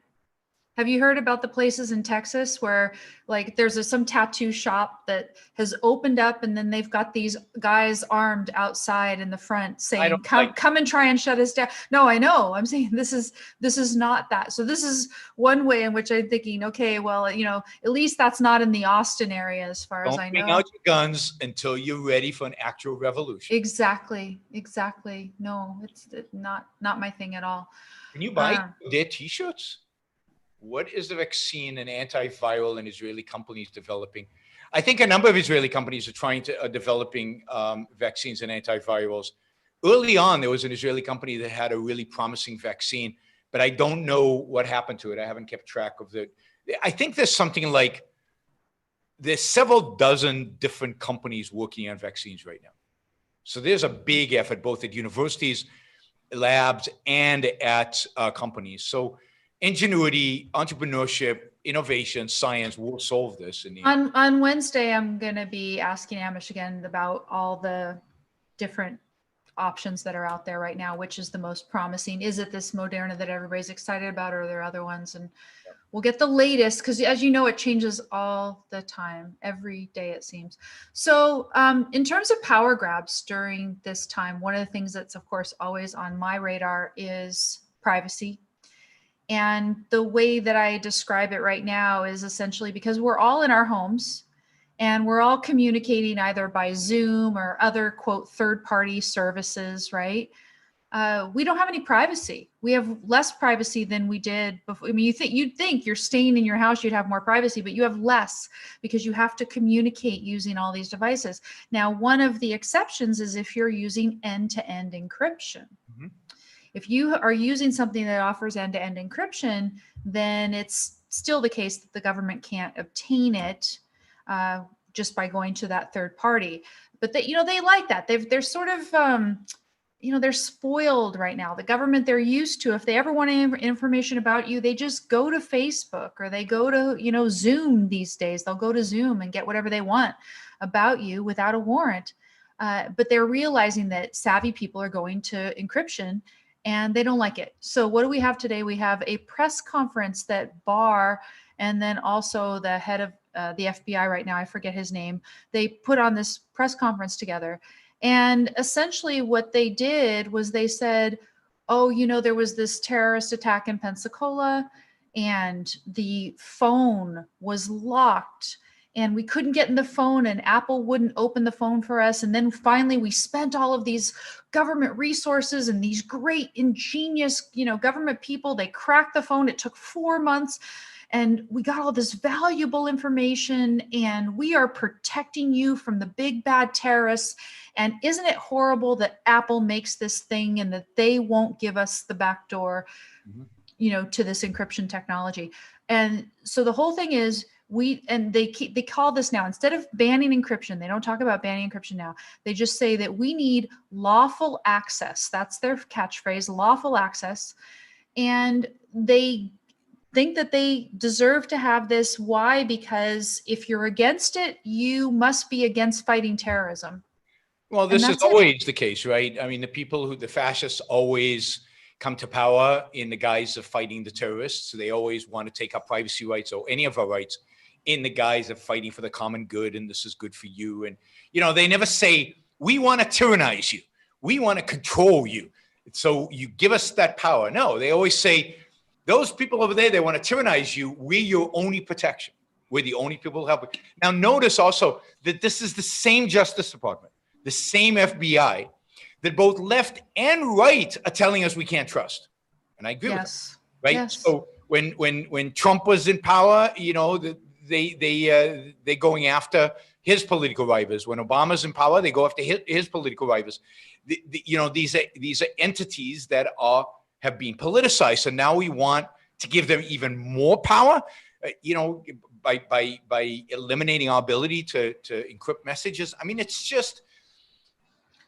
Have you heard about the places in Texas where like there's some tattoo shop that has opened up and then they've got these guys armed outside in the front saying, come and try and shut us down. No, I know. I'm saying this is not that. So this is one way in which I'm thinking, okay, well, you know, at least that's not in the Austin area as far as I know. Don't bring out your guns until you're ready for an actual revolution. Exactly. No, it's not my thing at all. Can you buy their t-shirts? What is the vaccine and antiviral and Israeli companies developing? I think a number of Israeli companies are developing vaccines and antivirals. Early on, there was an Israeli company that had a really promising vaccine, but I don't know what happened to it. I haven't kept track of it. I think there's several dozen different companies working on vaccines right now. So there's a big effort both at universities, labs, and at companies. So ingenuity, entrepreneurship, innovation, science will solve this. On Wednesday, I'm going to be asking Amish again about all the different options that are out there right now. Which is the most promising? Is it this Moderna that everybody's excited about, or are there other ones? And we'll get the latest because, as you know, it changes all the time, every day it seems. So in terms of power grabs during this time, one of the things that's, of course, always on my radar is privacy. And the way that I describe it right now is essentially because we're all in our homes and we're all communicating either by Zoom or other, quote, third-party services, right? We don't have any privacy. We have less privacy than we did before. I mean, you'd think you're staying in your house, you'd have more privacy, but you have less because you have to communicate using all these devices. Now, one of the exceptions is if you're using end-to-end encryption. Mm-hmm. If you are using something that offers end-to-end encryption, then it's still the case that the government can't obtain it just by going to that third party. But they like that. They're sort of, they're spoiled right now. The government, they're used to, if they ever want information about you, they just go to Facebook or they go to, Zoom these days. They'll go to Zoom and get whatever they want about you without a warrant. But they're realizing that savvy people are going to encryption and they don't like it. So what do we have today? We have a press conference that Barr and then also the head of the FBI right now, I forget his name, they put on this press conference together. And essentially what they did was they said, oh, there was this terrorist attack in Pensacola and the phone was locked and we couldn't get in the phone and Apple wouldn't open the phone for us. And then finally we spent all of these government resources and these great ingenious, government people, they cracked the phone. It took 4 months and we got all this valuable information and we are protecting you from the big bad terrorists. And isn't it horrible that Apple makes this thing and that they won't give us the back door, to this encryption technology? And so the whole thing is, they call this now, instead of banning encryption, they don't talk about banning encryption now. They just say that we need lawful access. That's their catchphrase, lawful access. And they think that they deserve to have this. Why? Because if you're against it, you must be against fighting terrorism. Well, this is always the case, right? I mean, the fascists always come to power in the guise of fighting the terrorists. So they always want to take our privacy rights or any of our rights in the guise of fighting for the common good. And this is good for you. And, they never say, we want to tyrannize you. We want to control you. So you give us that power. No, they always say, those people over there, they want to tyrannize you. We're your only protection. We're the only people who help you. Now, notice also that this is the same Justice Department, the same FBI, that both left and right are telling us we can't trust. And I agree with them, right? Yes. So when Trump was in power, they're going after his political rivals. When Obama's in power, they go after his political rivals. These are entities that have been politicized. And now we want to give them even more power, by eliminating our ability to encrypt messages. I mean, it's just,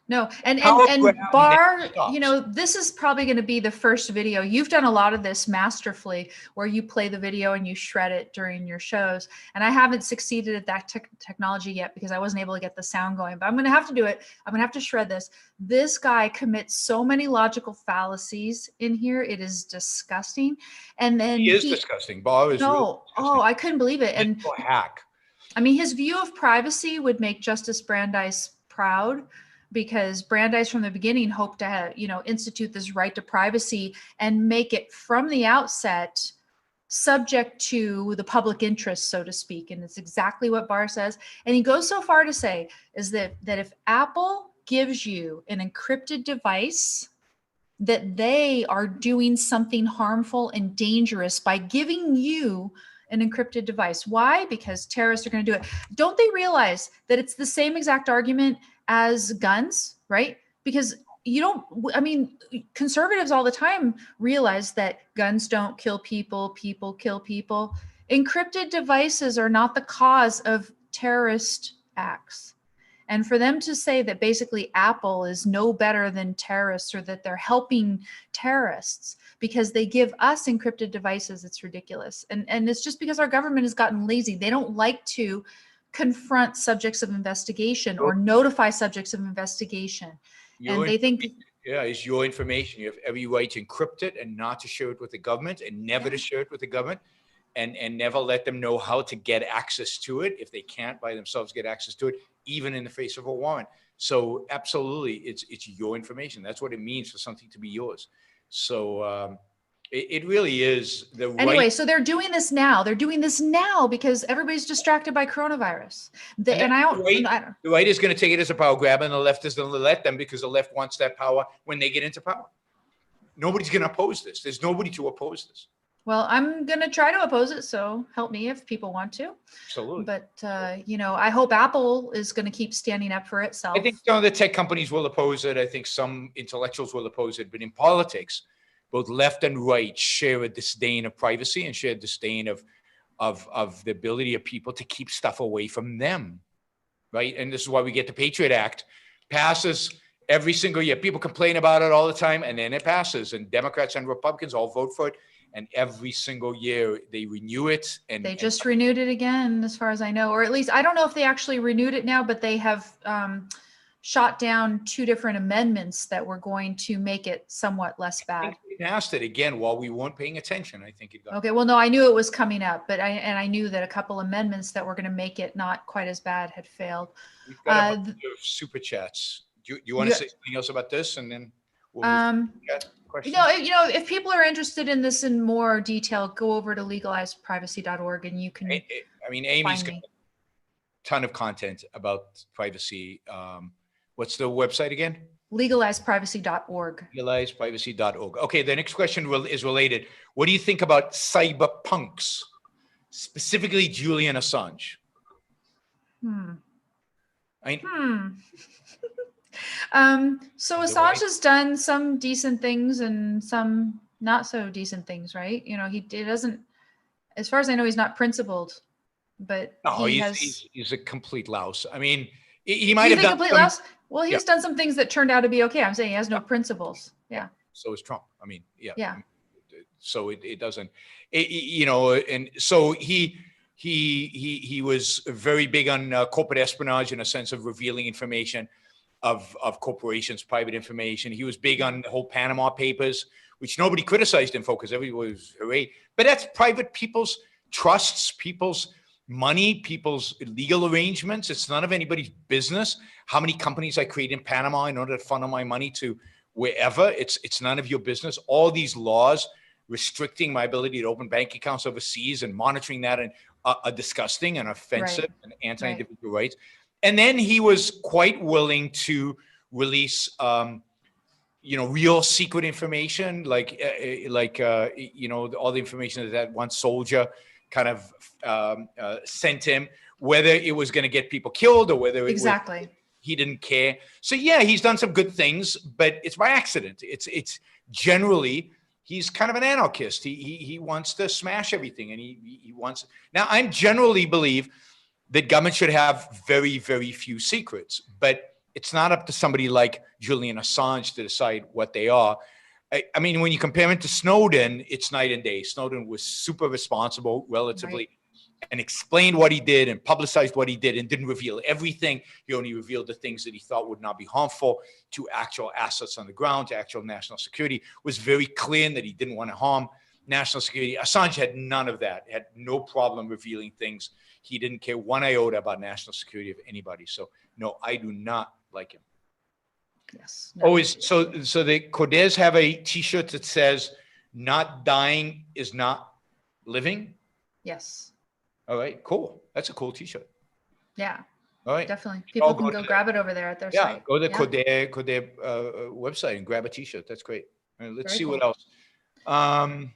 No, and Power and grab Bar, never stops. you know, this is probably going to be the first video. You've done a lot of this masterfully, where you play the video and you shred it during your shows. And I haven't succeeded at that technology yet because I wasn't able to get the sound going. But I'm going to have to do it. I'm going to have to shred this. This guy commits so many logical fallacies in here. It is disgusting. And then He is disgusting. Bar is really disgusting. Oh, I couldn't believe it. And hack. I mean, his view of privacy would make Justice Brandeis proud, because Brandeis from the beginning hoped to have, you know, institute this right to privacy and make it from the outset subject to the public interest, so to speak. And it's exactly what Barr says. And he goes so far to say is that if Apple gives you an encrypted device, that they are doing something harmful and dangerous by giving you an encrypted device. Why? Because terrorists are going to do it. Don't they realize that it's the same exact argument as guns, right? Because you don't, I mean, conservatives all the time realize that guns don't kill people, people kill people. Encrypted devices are not the cause of terrorist acts. And for them to say that basically Apple is no better than terrorists, or that they're helping terrorists because they give us encrypted devices, it's ridiculous. And it's just because our government has gotten lazy. They don't like to confront subjects of investigation or notify subjects of investigation. And they think, yeah, it's your information. You have every right to encrypt it and not to share it with the government, and never to share it with the government, and never let them know how to get access to it if they can't by themselves get access to it, even in the face of a warrant. So absolutely, it's your information. That's what it means for something to be yours. So it really is the right. Anyway, so they're doing this now. They're doing this now because everybody's distracted by coronavirus. The right is going to take it as a power grab, and the left is going to let them, because the left wants that power when they get into power. Nobody's going to oppose this. There's nobody to oppose this. Well, I'm going to try to oppose it. So help me if people want to. Absolutely. But, you know, I hope Apple is going to keep standing up for itself. I think some of the tech companies will oppose it. I think some intellectuals will oppose it. But in politics, both left and right share a disdain of privacy and share a disdain of the ability of people to keep stuff away from them, right? And this is why we get the Patriot Act. Passes every single year. People complain about it all the time, and then it passes. And Democrats and Republicans all vote for it. And every single year they renew it. And they just renewed it again, as far as I know. Or at least, I don't know if they actually renewed it now, but they have shot down 2 different amendments that were going to make it somewhat less bad. I think they passed it again while we weren't paying attention. I think it got. Okay, well, no, I knew it was coming up, but I knew that a couple amendments that were going to make it not quite as bad had failed. We've got a bunch of super chats. Do you want to say something else about this, and then we'll move to chat questions? You know, if people are interested in this in more detail, go over to legalizeprivacy.org and you can. I mean, Amy's got a ton of content about privacy. What's the website again? Legalizeprivacy.org. Legalizeprivacy.org. Okay, the next question is related. What do you think about cyberpunks, specifically Julian Assange? So Assange has done some decent things and some not so decent things, right? You know, he doesn't, as far as I know, he's not principled, but no, he's a complete louse. I mean, he might have done complete louse. Well, he's done some things that turned out to be okay. I'm saying he has no principles. Yeah. So is Trump. I mean, yeah. So it doesn't, you know, and so he was very big on corporate espionage, in a sense of revealing information of corporations, private information. He was big on the whole Panama Papers, which nobody criticized him for because everybody was hooray. But that's private people's trusts, people's money, people's legal arrangements. It's none of anybody's business. How many companies I create in Panama in order to funnel my money to wherever, it's none of your business. All these laws restricting my ability to open bank accounts overseas and monitoring that and are disgusting and offensive and anti-individual rights. And then he was quite willing to release, you know, real secret information, like you know, all the information that one soldier kind of sent him, whether it was going to get people killed or whether he didn't care. So yeah, he's done some good things, but it's by accident. It's generally, he's kind of an anarchist. He wants to smash everything, and he wants. Now, I generally believe that government should have very, very few secrets, but it's not up to somebody like Julian Assange to decide what they are. I mean, when you compare him to Snowden, it's night and day. Snowden was super responsible, relatively, and explained what he did and publicized what he did and didn't reveal everything. He only revealed the things that he thought would not be harmful to actual assets on the ground, to actual national security. Was very clear that he didn't want to harm national security. Assange had none of that, had no problem revealing things. He didn't care one iota about national security of anybody. So no, I do not like him. Yes. No. So the Cordes have a T-shirt that says "Not dying is not living." Yes. All right, cool. That's a cool T-shirt. Yeah. All right, definitely. People can go grab it over there at their site. Go to the Cordes website and grab a T-shirt. That's great. All right, let's see what else. All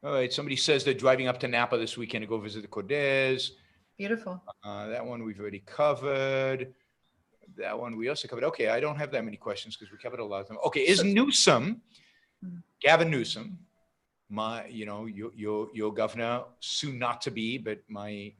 right, somebody says they're driving up to Napa this weekend to go visit the Cordes. Beautiful. That one we've already covered. That one we also covered. Okay, I don't have that many questions because we covered a lot of them. Okay, is Newsom, Gavin Newsom, your governor, soon not to be, but my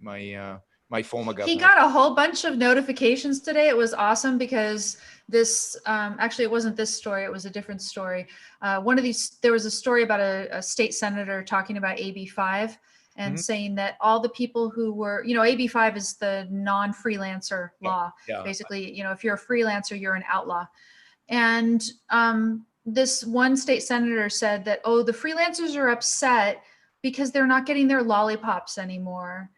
former governor. He got a whole bunch of notifications today. It was awesome because this, actually it wasn't this story, it was a different story. There was a story about a state senator talking about AB5 and saying that all the people who were, AB5 is the non-freelancer law. Yeah. Basically, if you're a freelancer, you're an outlaw. And this one state senator said that, the freelancers are upset because they're not getting their lollipops anymore.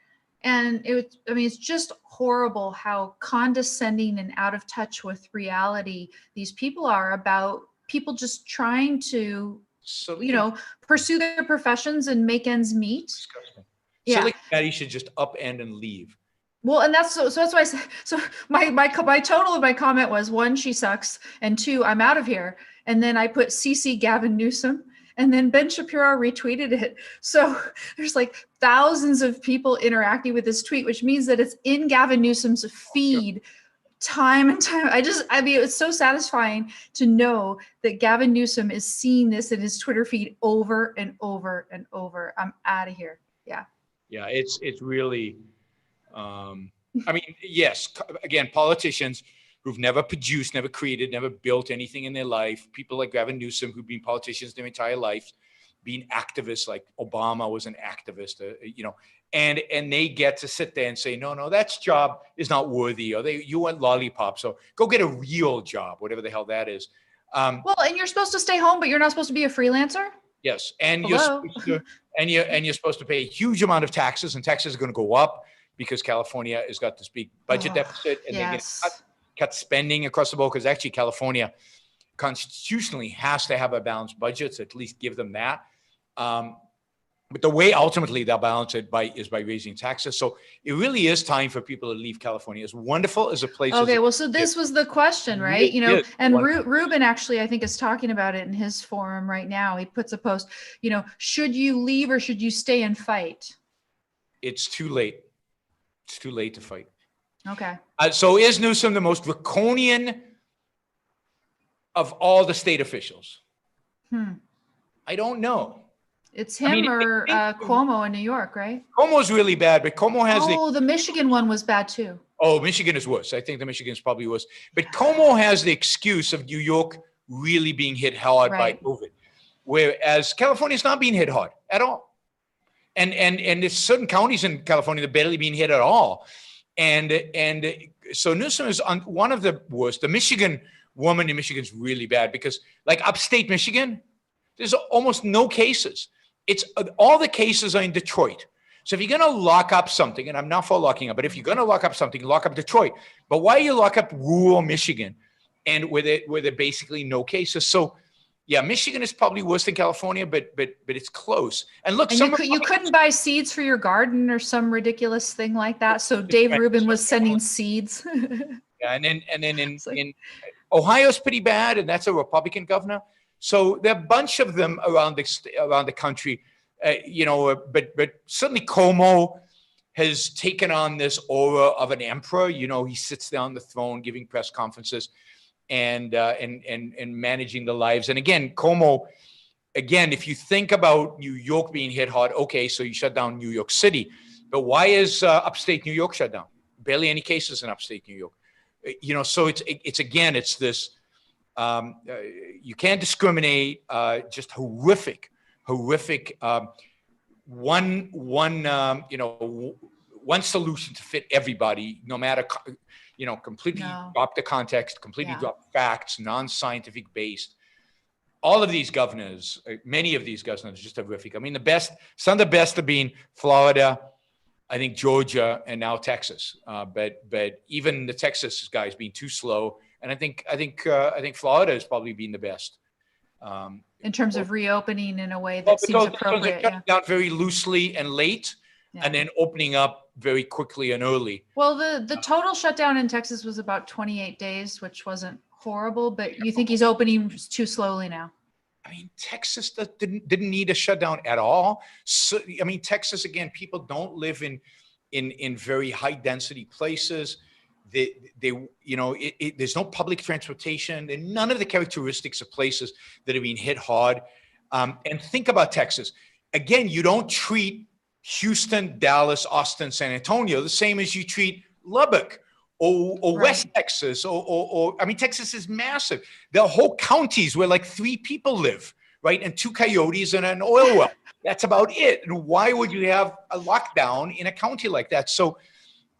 And it's just horrible how condescending and out of touch with reality these people are about people just trying to, pursue their professions and make ends meet. Disgusting. Yeah. Silicon Valley should just upend and leave. Well, and that's so that's why I said, so my total of my comment was 1, she sucks, and 2, I'm out of here. And then I put CC Gavin Newsom, and then Ben Shapiro retweeted it. So there's like thousands of people interacting with this tweet, which means that it's in Gavin Newsom's feed time and time. It's so satisfying to know that Gavin Newsom is seeing this in his Twitter feed over and over and over. I'm out of here. Yeah. Yeah, it's really, yes, again, politicians who've never produced, never created, never built anything in their life. People like Gavin Newsom who've been politicians their entire life, being activists, like Obama was an activist, and they get to sit there and say, no, that job is not worthy, or you want lollipops, so go get a real job, whatever the hell that is. And you're supposed to stay home, but you're not supposed to be a freelancer? Yes, and you're supposed to pay a huge amount of taxes, and taxes are going to go up because California has got this big budget deficit, and they're going to cut spending across the board, because actually California constitutionally has to have a balanced budget, so at least give them that. But the way ultimately they'll balance it is by raising taxes. So it really is time for people to leave California. As wonderful as a place. Okay, well, so this was the question, right? And Ruben actually, I think, is talking about it in his forum right now. He puts a post, should you leave or should you stay and fight? It's too late. It's too late to fight. Okay. So is Newsom the most draconian of all the state officials? I don't know. It's him or Cuomo in New York, right? Cuomo's really bad, but Cuomo has the Michigan one was bad too. Oh, Michigan is worse. I think the Michigan is probably worse. But Cuomo has the excuse of New York really being hit hard by COVID, whereas California is not being hit hard at all. And there's certain counties in California that are barely being hit at all. And so Newsom is one of the worst. The Michigan woman in Michigan is really bad because, like upstate Michigan, there's almost no cases. It's all the cases are in Detroit. So if you're going to lock up something, and I'm not for locking up, but if you're going to lock up something, lock up Detroit. But why you lock up rural Michigan and where there basically no cases? So yeah, Michigan is probably worse than California, but it's close. And look, you couldn't buy seeds for your garden or some ridiculous thing like that. So Dave Rubin was sending seeds. Yeah, and then in Ohio's pretty bad, and that's a Republican governor. So there are a bunch of them around the country, but certainly Cuomo has taken on this aura of an emperor. He sits there on the throne giving press conferences and managing the lives. And again, Cuomo, if you think about New York being hit hard, okay, so you shut down New York City. But why is upstate New York shut down? Barely any cases in upstate New York. So it's again, it's this, you can't discriminate, just horrific, one solution to fit everybody, no matter, completely drop the context, completely drop facts, non-scientific based. All of these governors, many of these governors, just horrific. I mean, some of the best have been Florida, I think Georgia, and now Texas. But even the Texas guys being too slow, and I think Florida has probably been the best. In terms of reopening in a way that seems appropriate. Shutting down very loosely and late, and then opening up very quickly and early. Well, the total shutdown in Texas was about 28 days, which wasn't horrible, but you think he's opening too slowly now? I mean, Texas didn't need a shutdown at all. So, I mean, Texas, again, people don't live in very high density places. There's no public transportation and none of the characteristics of places that have been hit hard. And think about Texas. Again, you don't treat Houston, Dallas, Austin, San Antonio the same as you treat Lubbock or West Texas, or I mean, Texas is massive. There are whole counties where like 3 people live, right? And 2 coyotes and an oil well. That's about it. And why would you have a lockdown in a county like that? So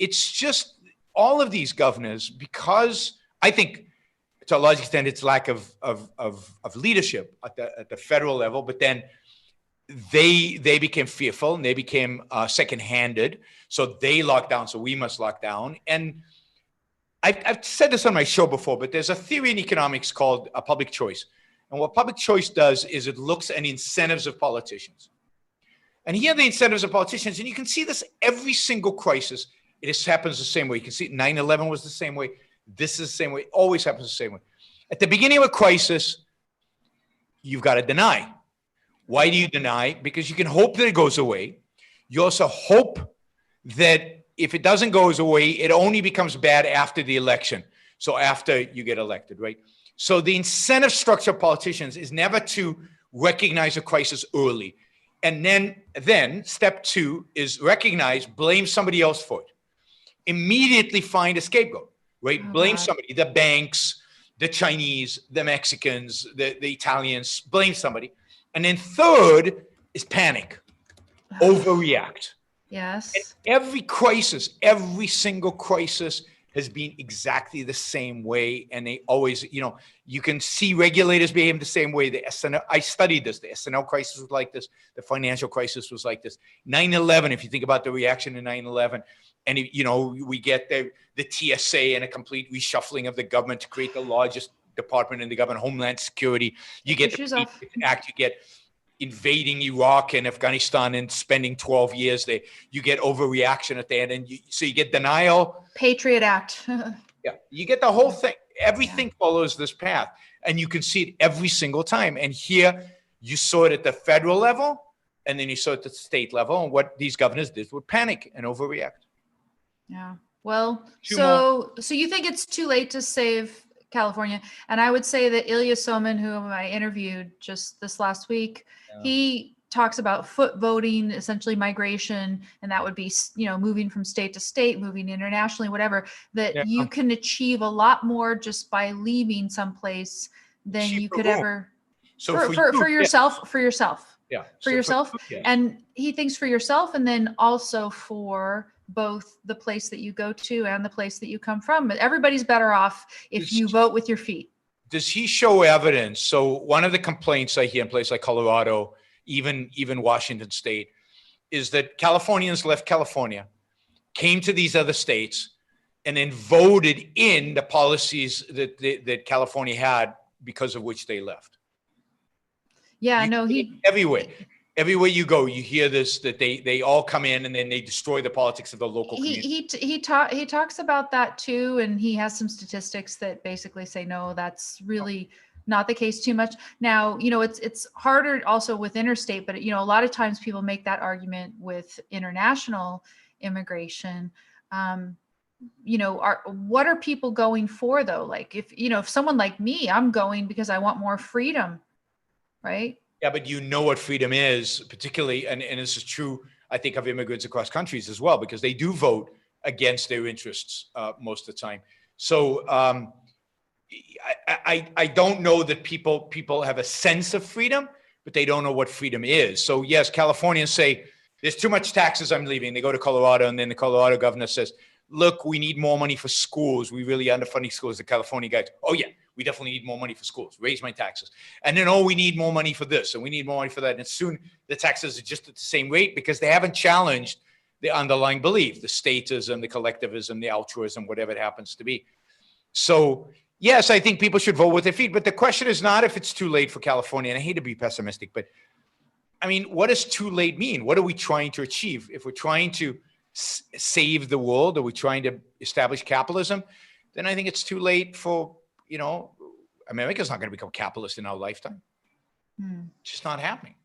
it's just all of these governors, because I think to a large extent it's lack of leadership at the federal level, but then they became fearful and they became second-handed. So they locked down, so we must lock down. And I've said this on my show before, but there's a theory in economics called public choice. And what public choice does is it looks at incentives of politicians. And here are the incentives of politicians. And you can see this every single crisis. It just happens the same way. You can see 9/11 was the same way. This is the same way. It always happens the same way. At the beginning of a crisis, you've got to deny. Why do you deny? Because you can hope that it goes away. You also hope that if it doesn't go away, it only becomes bad after the election. So after you get elected, right? So the incentive structure of politicians is never to recognize a crisis early. And then step 2 is recognize, blame somebody else for it. Immediately find a scapegoat, right? Blame somebody, the banks, the Chinese, the Mexicans, the Italians, blame somebody. And then 3rd is panic, overreact. Yes. And every crisis, every single crisis has been exactly the same way. And they always, you can see regulators behave the same way. The SNL, I studied this. The SNL crisis was like this. The financial crisis was like this. 9/11, if you think about the reaction to 9/11, and, we get the TSA and a complete reshuffling of the government to create the largest department in the government, Homeland Security. You get the Patriot Act, you get invading Iraq and Afghanistan and spending 12 years there. You get overreaction at the end, and so you get denial. Patriot Act. Yeah, you get the whole thing. Everything follows this path, and you can see it every single time. And here you saw it at the federal level, and then you saw it at the state level. And what these governors did was panic and overreact. Yeah. Well, so you think it's too late to save California? And I would say that Ilya Somin, whom I interviewed just this last week, he talks about foot voting, essentially migration, and that would be, moving from state to state, moving internationally, whatever, that you can achieve a lot more just by leaving someplace than you could ever. So for yourself. Yeah. For yourself. And he thinks for yourself, and then also for both the place that you go to and the place that you come from. But everybody's better off if you vote with your feet. Does he show evidence? So one of the complaints I hear in places like Colorado, even Washington State, is that Californians left California, came to these other states, and then voted in the policies that California had, because of which they left. Yeah, Everywhere you go, you hear this, that they all come in and then they destroy the politics of the local community. He talks about that too, and he has some statistics that basically say no, that's really not the case too much. Now, it's harder also with interstate, but a lot of times people make that argument with international immigration. What are people going for though? Like if someone like me, I'm going because I want more freedom, right? Yeah, but what freedom is, particularly, and this is true, I think, of immigrants across countries as well, because they do vote against their interests most of the time. So I don't know that people have a sense of freedom, but they don't know what freedom is. So yes, Californians say, there's too much taxes, I'm leaving. They go to Colorado, and then the Colorado governor says, look, we need more money for schools. We really underfunding schools. The California guys, oh yeah, we definitely need more money for schools. Raise my taxes. And then, oh, we need more money for this, and we need more money for that. And soon the taxes are just at the same rate because they haven't challenged the underlying belief, the statism, the collectivism, the altruism, whatever it happens to be. So yes, I think people should vote with their feet. But the question is not if it's too late for California. And I hate to be pessimistic, but I mean, what does too late mean? What are we trying to achieve? If we're trying to save the world, or we're trying to establish capitalism, then I think it's too late for, America's not going to become capitalist in our lifetime. It's just not happening.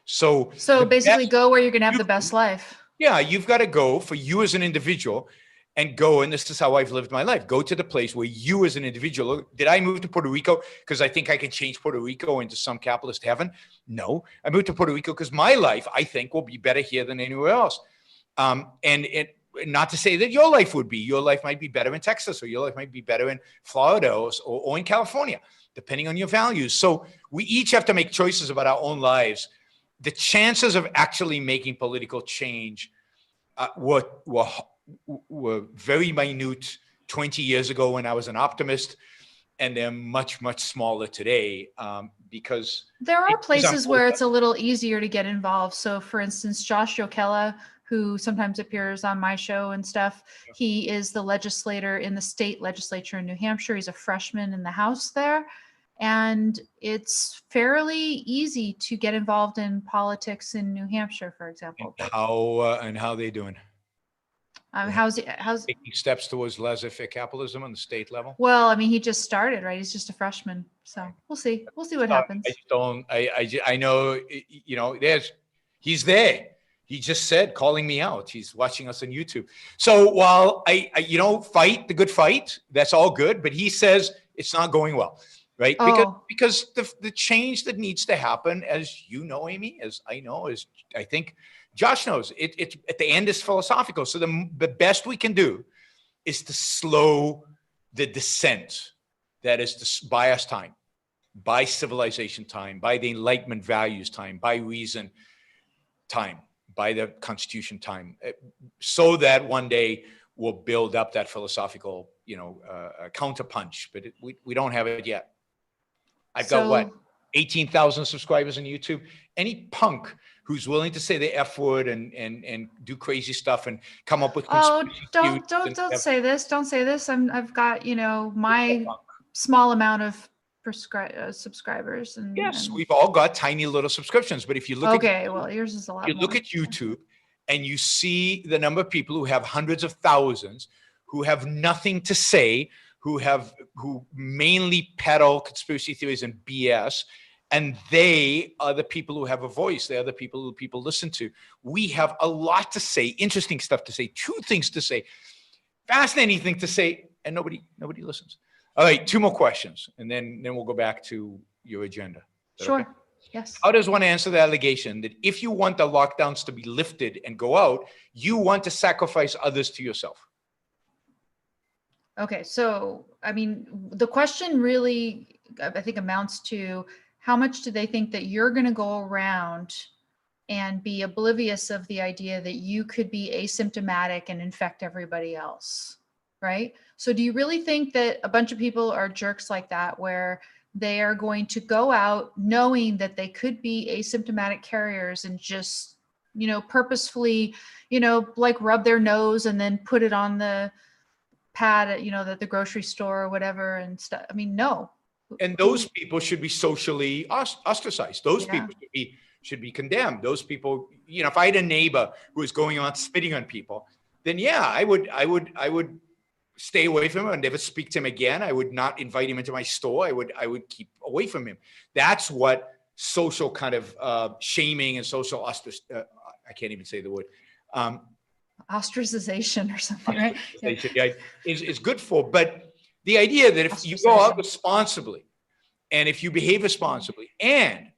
So basically go where you're going to have the best life. Yeah, you've got to go for you as an individual and go, and this is how I've lived my life. Go to the place where you as an individual, did I move to Puerto Rico because I think I can change Puerto Rico into some capitalist heaven? No, I moved to Puerto Rico because my life, I think, will be better here than anywhere else. And not to say that your life would be. Your life might be better in Texas, or your life might be better in Florida or in California, depending on your values. So we each have to make choices about our own lives. The chances of actually making political change were very minute 20 years ago when I was an optimist, and they're much, much smaller today because there are places where it's a little easier to get involved. So for instance, Josh Yokela, who sometimes appears on my show and stuff, he is the legislator in the state legislature in New Hampshire. He's a freshman in the House there. And it's fairly easy to get involved in politics in New Hampshire, for example. And how they doing? How's taking steps towards laissez-faire capitalism on the state level? Well, I mean, he just started, right? He's just a freshman, so we'll see. We'll see what happens. I know, he's there. He just said, calling me out. He's watching us on YouTube. So while I fight the good fight, that's all good. But he says it's not going well, right? Because the change that needs to happen, as you know, Amy, as I know, as I think Josh knows, it's at the end is philosophical. So the best we can do is to slow the descent. That is to buy us time, buy civilization time, buy the Enlightenment values time, buy reason time, by the Constitution time, so that one day we'll build up that philosophical, counterpunch. But we don't have it yet. I've got 18,000 subscribers on YouTube. Any punk who's willing to say the F word and do crazy stuff and come up with don't say this. Don't say this. I've got my small amount of subscribers, and yes, we've all got tiny little subscriptions. But if you look yours is a lot. You look at YouTube and you see the number of people who have hundreds of thousands, who have nothing to say, who mainly peddle conspiracy theories and BS, and they are the people who have a voice. They are the people who people listen to. We have a lot to say, interesting stuff to say, true things to say, fascinating things to say, and nobody listens. All right, 2 more questions, and then we'll go back to your agenda. Sure. Okay? Yes. How does one answer the allegation that if you want the lockdowns to be lifted and go out, you want to sacrifice others to yourself? Okay, so I mean, the question really, I think, amounts to how much do they think that you're going to go around and be oblivious of the idea that you could be asymptomatic and infect everybody else, right? So do you really think that a bunch of people are jerks like that, where they are going to go out knowing that they could be asymptomatic carriers and just, purposefully, like rub their nose and then put it on the pad at, the grocery store or whatever and stuff? I mean, no. And those people should be socially ostracized. Those people should be condemned. Those people, if I had a neighbor who was going on spitting on people, then I would stay away from him and never speak to him again. I would not invite him into my store. I would keep away from him. That's what social kind of shaming and social I can't even say the word. Ostracization or something, right? Is good for. But the idea that if you go out responsibly and if you behave responsibly, and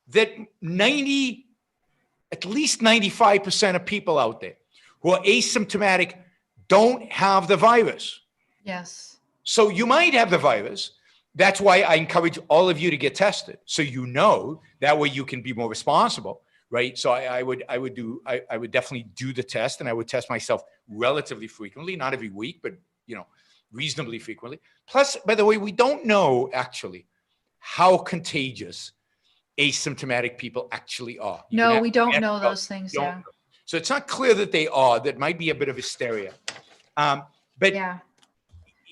that at least 95% of people out there who are asymptomatic don't have the virus. Yes. So you might have the virus. That's why I encourage all of you to get tested. So that way you can be more responsible, right? So I would definitely do the test, and I would test myself relatively frequently, not every week, but reasonably frequently. Plus, by the way, we don't know actually how contagious asymptomatic people actually are. No, we don't know those things. Yeah. So it's not clear that they are. That might be a bit of hysteria. But yeah,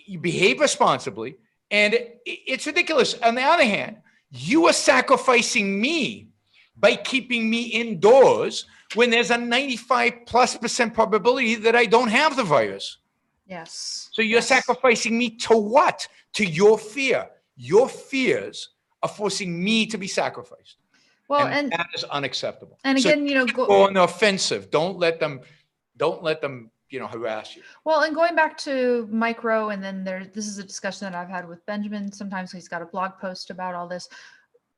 you behave responsibly, and it's ridiculous. On the other hand, you are sacrificing me by keeping me indoors when there's a 95+% probability that I don't have the virus. Yes. So you're sacrificing me to what? To your fear. Your fears are forcing me to be sacrificed. Well, and that is unacceptable. And again, go on the offensive. Don't let them harass you. Well, and going back to Mike Rowe, and then this is a discussion that I've had with Benjamin. Sometimes he's got a blog post about all this.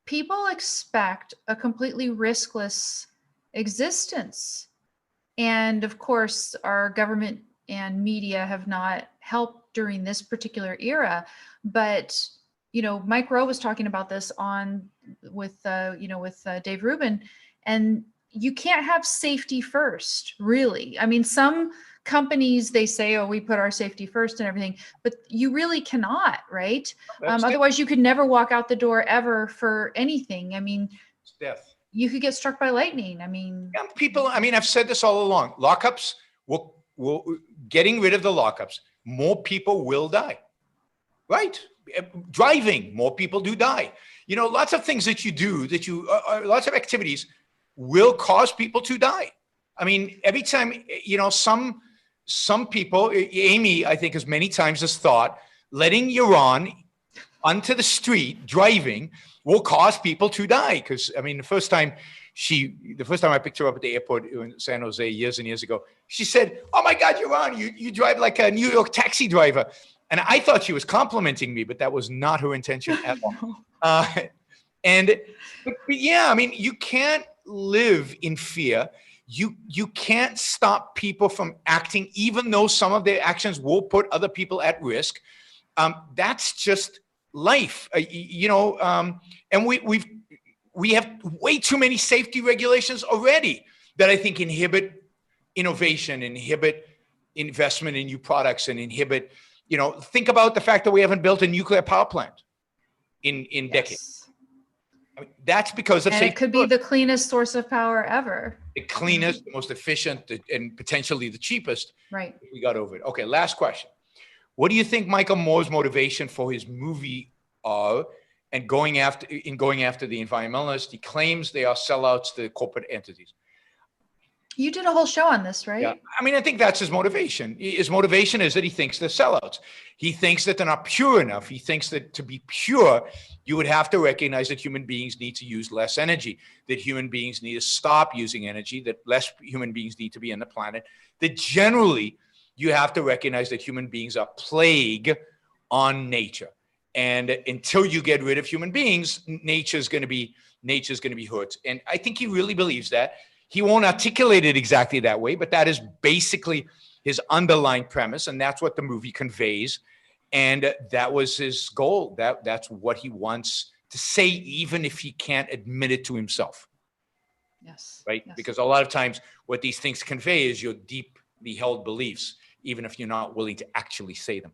People expect a completely riskless existence. And of course, our government and media have not helped during this particular era. But, Mike Rowe was talking about this with Dave Rubin, and you can't have safety first, really. I mean, some companies, they say, oh, we put our safety first and everything, but you really cannot, right? Otherwise you could never walk out the door ever for anything. I mean, it's death. You could get struck by lightning. I mean, I've said this all along. Lockups, getting rid of the lockups, more people will die, right? Driving, more people do die. Lots of things that you do, lots of activities will cause people to die. I mean, every time, some people, Amy, I think, as many times has thought, letting Yaron onto the street driving will cause people to die. Because, I mean, the first time I picked her up at the airport in San Jose years and years ago, she said, "Oh my God, Yaron, you drive like a New York taxi driver." And I thought she was complimenting me, but that was not her intention at all. But yeah, I mean, you can't live in fear. You can't stop people from acting, even though some of their actions will put other people at risk. That's just life, and we have way too many safety regulations already that I think inhibit innovation, inhibit investment in new products, and inhibit, think about the fact that we haven't built a nuclear power plant in decades. I mean, that's because of safety. It could be the cleanest source of power ever. The cleanest, the most efficient, and potentially the cheapest. Right. We got over it. Okay, last question. What do you think Michael Moore's motivation for his movie are and going after the environmentalists? He claims they are sellouts to corporate entities. You did a whole show on this, right? Yeah. I mean, I think that's his motivation. His motivation is that he thinks they're sellouts. He thinks that they're not pure enough. He thinks that to be pure, you would have to recognize that human beings need to use less energy, that human beings need to stop using energy, that less human beings need to be on the planet, that generally you have to recognize that human beings are plague on nature. And until you get rid of human beings, nature's going to be hurt. And I think he really believes that. He won't articulate it exactly that way, but that is basically his underlying premise, and that's what the movie conveys. And that was his goal. That's what he wants to say, even if he can't admit it to himself. Yes. Right? Yes. Because a lot of times what these things convey is your deeply held beliefs, even if you're not willing to actually say them.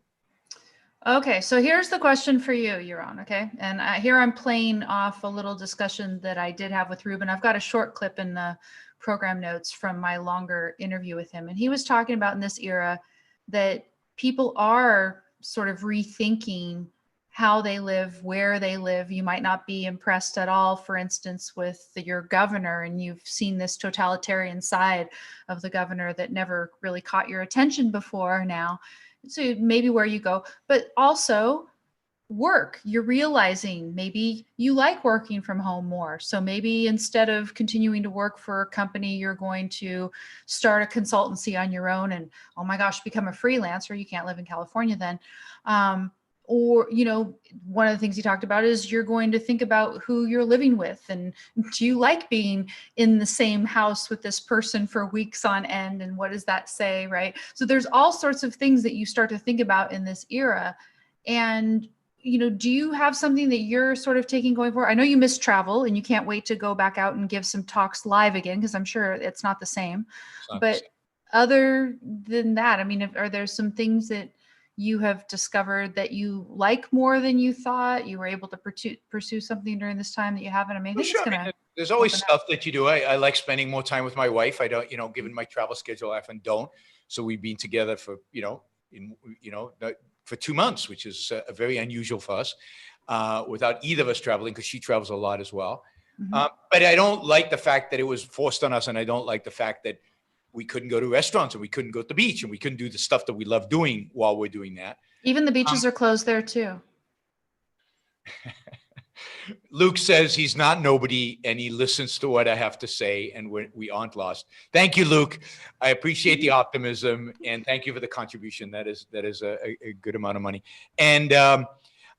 Okay, so here's the question for you, Yaron, okay? And here I'm playing off a little discussion that I did have with Ruben. I've got a short clip in the program notes from my longer interview with him. And he was talking about in this era that people are sort of rethinking how they live, where they live. You might not be impressed at all, for instance, with your governor, and you've seen this totalitarian side of the governor that never really caught your attention before now. So maybe where you go, but also work. You're realizing maybe you like working from home more. So maybe instead of continuing to work for a company, you're going to start a consultancy on your own and, oh my gosh, become a freelancer. You can't live in California then. Or, one of the things he talked about is you're going to think about who you're living with. And do you like being in the same house with this person for weeks on end? And what does that say, right? So there's all sorts of things that you start to think about in this era. And, do you have something that you're sort of taking going forward? I know you miss travel and you can't wait to go back out and give some talks live again, because I'm sure it's not the same. But other than that, I mean, are there some things that you have discovered that you like more than you thought? You were able to pursue something during this time that you haven't? I mean, I think there's always stuff that you do. I like spending more time with my wife. I don't, given my travel schedule, I often don't. So we've been together for, for 2 months, which is very unusual for us, without either of us traveling, because she travels a lot as well. Mm-hmm. But I don't like the fact that it was forced on us, and I don't like the fact that we couldn't go to restaurants and we couldn't go to the beach and we couldn't do the stuff that we love doing while we're doing that. Even the beaches are closed there too. Luke says he's not nobody and he listens to what I have to say, and we aren't lost. Thank you, Luke. I appreciate the optimism, and thank you for the contribution. That is a good amount of money. And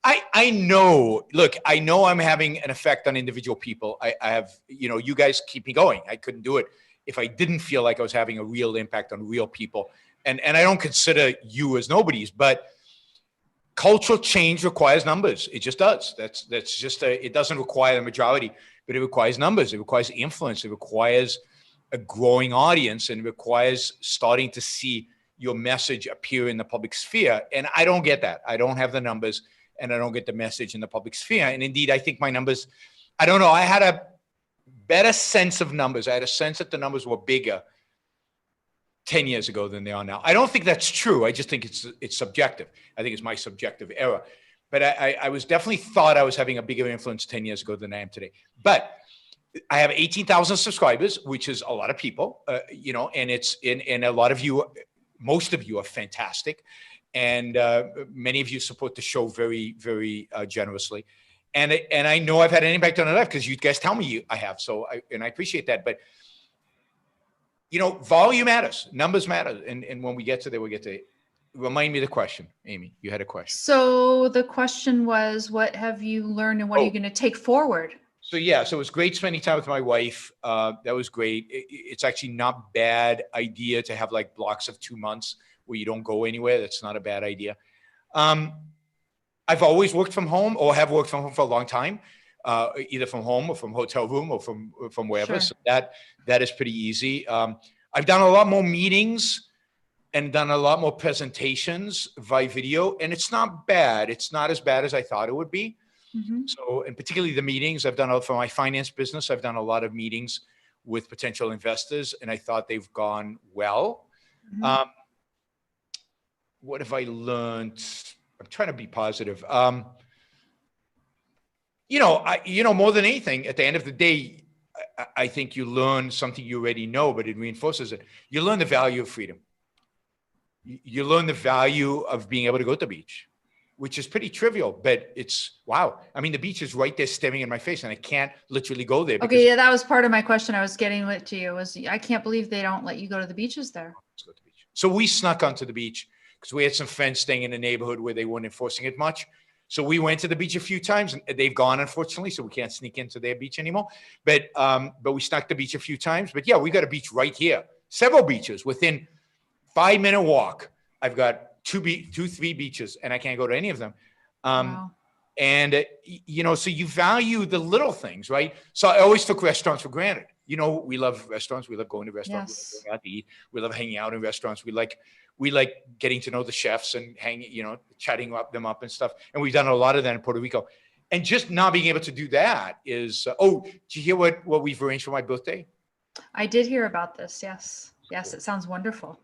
I know, look, I know I'm having an effect on individual people. I have, you guys keep me going. I couldn't do it if I didn't feel like I was having a real impact on real people. And I don't consider you as nobodies, but cultural change requires numbers. It just does. That's just it doesn't require a majority, but it requires numbers. It requires influence. It requires a growing audience, and it requires starting to see your message appear in the public sphere. And I don't get that. I don't have the numbers, and I don't get the message in the public sphere. And indeed, I think my numbers, I don't know, I had a better sense of numbers. I had a sense that the numbers were bigger 10 years ago than they are now. I don't think that's true. I just think it's subjective. I think it's my subjective error. But I was definitely thought I was having a bigger influence 10 years ago than I am today. But I have 18,000 subscribers, which is a lot of people, and it's and a lot of you, most of you are fantastic. And many of you support the show very, very generously. And I know I've had an impact on your life because you guys tell me I have. So I appreciate that. But volume matters, numbers matter. And when we get to there, we'll get to it. Remind me the question, Amy. You had a question. So the question was, what have you learned and what are you going to take forward? So it was great spending time with my wife. That was great. It's actually not bad idea to have like blocks of 2 months where you don't go anywhere. That's not a bad idea. I've always worked from home, or have worked from home for a long time, either from home or from hotel room or from wherever. Sure. So that is pretty easy. I've done a lot more meetings and done a lot more presentations via video, and it's not bad. It's not as bad as I thought it would be. Mm-hmm. So, and particularly the meetings I've done for my finance business, I've done a lot of meetings with potential investors, and I thought they've gone well. Mm-hmm. What have I learned? I'm trying to be positive. More than anything, at the end of the day, I think you learn something you already know, but it reinforces it. You learn the value of freedom. You learn the value of being able to go to the beach, which is pretty trivial, but it's, wow. I mean, the beach is right there staring in my face, and I can't literally go there. Okay, yeah, that was part of my question I was getting to you, was I can't believe they don't let you go to the beaches there. Let's go to the beach. So we snuck onto the beach because we had some friends staying in a neighborhood where they weren't enforcing it much. So we went to the beach a few times, and they've gone, unfortunately, so we can't sneak into their beach anymore. But we snuck the beach a few times. But yeah, we got a beach right here. Several beaches within 5-minute walk. I've got 3 beaches, and I can't go to any of them. Wow. And so you value the little things, right? So I always took restaurants for granted. We love restaurants. We love going to restaurants. Yes. We love going out to eat. We love hanging out in restaurants. We like getting to know the chefs and chatting them up and stuff. And we've done a lot of that in Puerto Rico. And just not being able to do that is, did you hear what we've arranged for my birthday? I did hear about this. Yes. Yes. Cool. It sounds wonderful.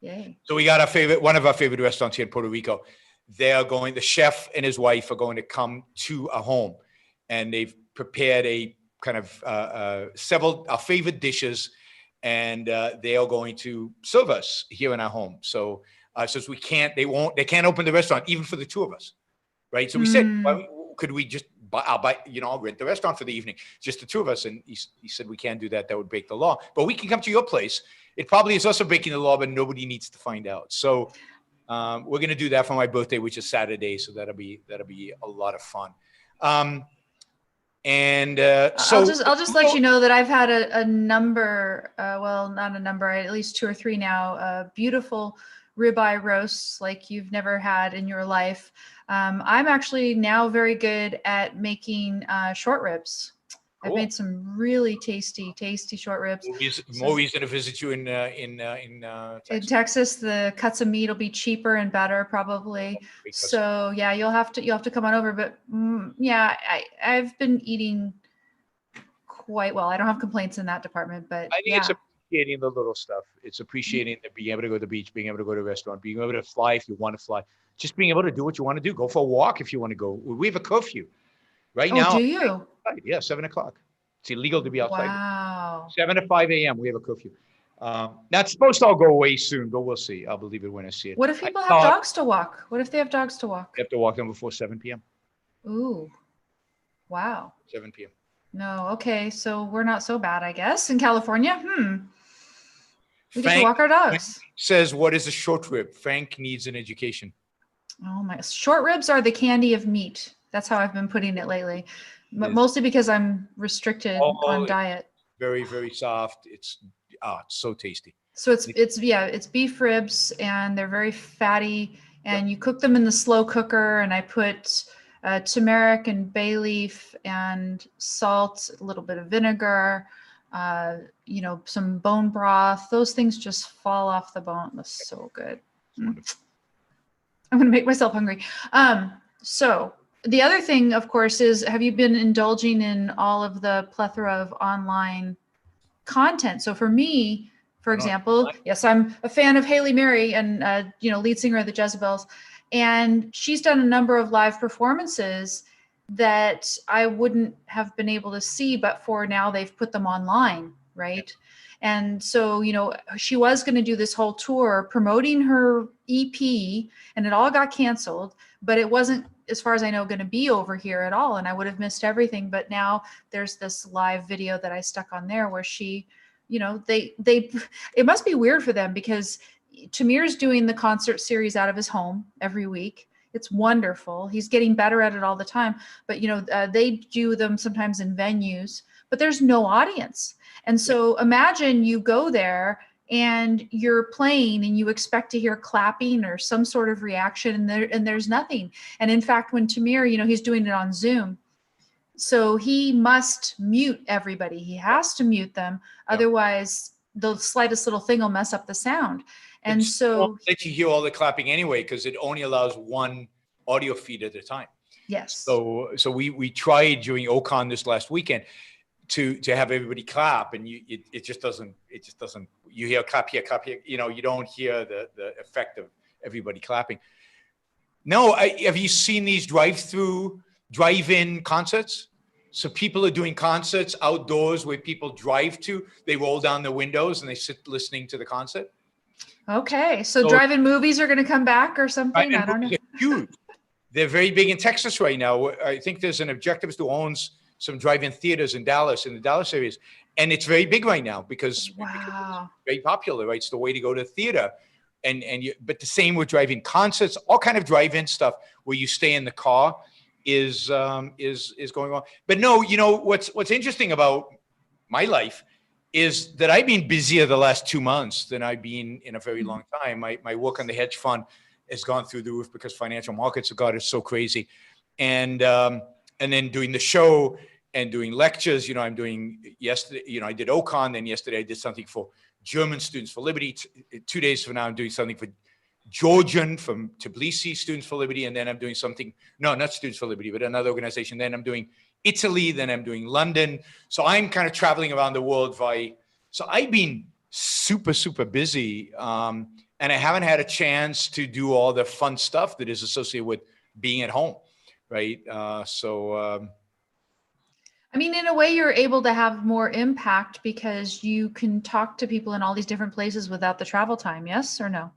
Yeah. Yay. So we got one of our favorite restaurants here in Puerto Rico. The chef and his wife are going to come to a home, and they've prepared a kind of several our favorite dishes, and they are going to serve us here in our home. So since they can't open the restaurant even for the two of us, right? So we said, well, could we just I'll rent the restaurant for the evening, just the two of us. And he said, we can't do that. That would break the law, but we can come to your place. It probably is also breaking the law, but nobody needs to find out. So we're going to do that for my birthday, which is Saturday. So that'll be a lot of fun. So I'll just let you know that I've had a number, well, not a number, at least 2 or 3 now, beautiful ribeye roasts like you've never had in your life. I'm actually now very good at making short ribs. I've made some really tasty short ribs. More reason to visit you in In Texas. Texas, the cuts of meat will be cheaper and better, probably. So yeah, you'll have to come on over. But yeah, I've been eating quite well. I don't have complaints in that department. But I think it's appreciating the little stuff. It's appreciating the being able to go to the beach, being able to go to a restaurant, being able to fly if you want to fly, just being able to do what you want to do. Go for a walk if you want to go. We have a curfew right now. Do you? Yeah, 7:00. It's illegal to be outside. Wow. 7 to 5 a.m. We have a curfew. That's supposed to all go away soon, but we'll see. I'll believe it when I see it. What if people have dogs to walk? What if they have dogs to walk? They have to walk them before 7 p.m. Ooh. Wow. 7 p.m. No. Okay. So we're not so bad, I guess. In California, we get to walk our dogs. Says, what is a short rib? Frank needs an education. Oh my! Short ribs are the candy of meat. That's how I've been putting it lately. Mostly because I'm restricted on diet. Very, very soft. It's so tasty. So it's beef ribs, and they're very fatty, and you cook them in the slow cooker, and I put turmeric and bay leaf and salt, a little bit of vinegar, some bone broth. Those things just fall off the bone. That's so good. I'm going to make myself hungry. So the other thing, of course, is, have you been indulging in all of the plethora of online content? So for me, for example, yes, I'm a fan of Haley Mary and, lead singer of the Jezebels. And she's done a number of live performances that I wouldn't have been able to see, but for now they've put them online, right? And so, she was going to do this whole tour promoting her EP, and it all got canceled, but it wasn't, as far as I know, going to be over here at all. And I would have missed everything. But now there's this live video that I stuck on there where she, it must be weird for them, because Tamir's doing the concert series out of his home every week. It's wonderful. He's getting better at it all the time. But, they do them sometimes in venues, but there's no audience. And so imagine you go there and you're playing and you expect to hear clapping or some sort of reaction, and there's nothing. And in fact, when Tamir, he's doing it on Zoom, so he must mute everybody. He has to mute them. Otherwise, the slightest little thing will mess up the sound. And so let you hear all the clapping anyway, because it only allows one audio feed at a time. Yes. So we tried during Ocon this last weekend to have everybody clap, and it just doesn't. You hear clap here, you don't hear the effect of everybody clapping. No, have you seen these drive-in concerts? So people are doing concerts outdoors where people drive to. They roll down the windows and they sit listening to the concert. Okay, so drive-in movies are going to come back or something? I don't know. Huge. They're very big in Texas right now. I think there's an Objectives who owns some drive-in theaters in the Dallas areas. And it's very big right now because it's very popular, right? It's the way to go to the theater. But the same with drive-in concerts, all kind of drive-in stuff where you stay in the car is going on. But no, what's interesting about my life is that I've been busier the last 2 months than I've been in a very long time. My work on the hedge fund has gone through the roof because financial markets have got so crazy. And then doing the show and doing lectures, I'm doing yesterday, I did Ocon, then yesterday I did something for German Students for Liberty. 2 days from now, I'm doing something for Georgian from Tbilisi Students for Liberty. And then I'm doing something, no, not Students for Liberty, but another organization. Then I'm doing Italy, then I'm doing London. So I'm kind of traveling around the world so I've been super, super busy. And I haven't had a chance to do all the fun stuff that is associated with being at home. Right. I mean, in a way, you're able to have more impact because you can talk to people in all these different places without the travel time. Yes or no?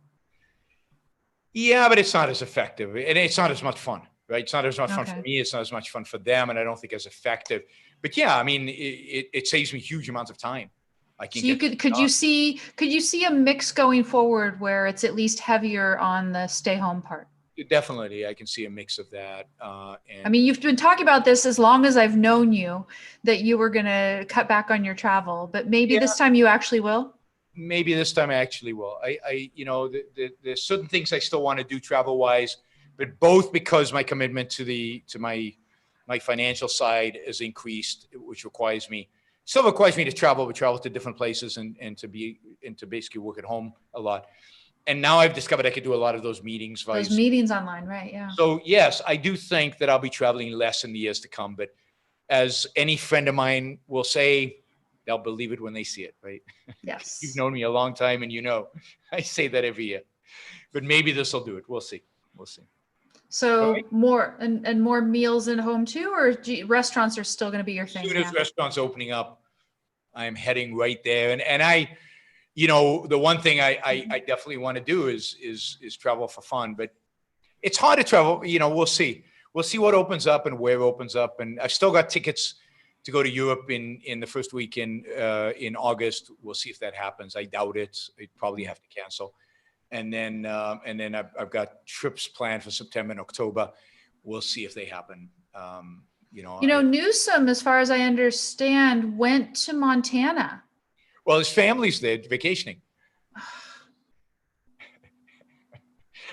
Yeah, but it's not as effective and it's not as much fun. Right. It's not as much fun for me. It's not as much fun for them. And I don't think as effective. But yeah, I mean, it saves me huge amounts of time. So could you see a mix going forward where it's at least heavier on the stay home part? Definitely. I can see a mix of that. I mean, you've been talking about this as long as I've known you, that you were going to cut back on your travel, but maybe this time you actually will. maybe this time I actually will. There's certain things I still want to do travel wise, but both because my commitment to my financial side has increased, which still requires me to travel to different places and to basically work at home a lot. And now I've discovered I could do a lot of those meetings. Those meetings online, right? Yeah. So yes, I do think that I'll be traveling less in the years to come, but as any friend of mine will say, they'll believe it when they see it, right? Yes. You've known me a long time and I say that every year, but maybe this will do it. We'll see. So more and more meals in home too, or restaurants are still going to be your thing? As soon as restaurants opening up, I'm heading right there. And I, the one thing I definitely want to do is travel for fun, but it's hard to travel. We'll see. We'll see what opens up and where it opens up. And I've still got tickets to go to Europe in the first week in August. We'll see if that happens. I doubt it. I'd probably have to cancel. And then I've got trips planned for September and October. We'll see if they happen. Newsom, as far as I understand, went to Montana. Well, his family's there vacationing.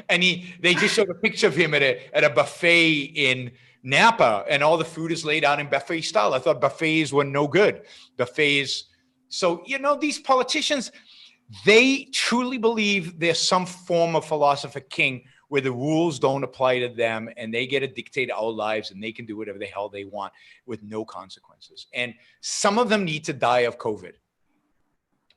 And they just showed a picture of him at a buffet in Napa, and all the food is laid out in buffet style. I thought buffets were no good. So these politicians, they truly believe there's some form of philosopher king where the rules don't apply to them and they get to dictate our lives and they can do whatever the hell they want with no consequences. And some of them need to die of COVID.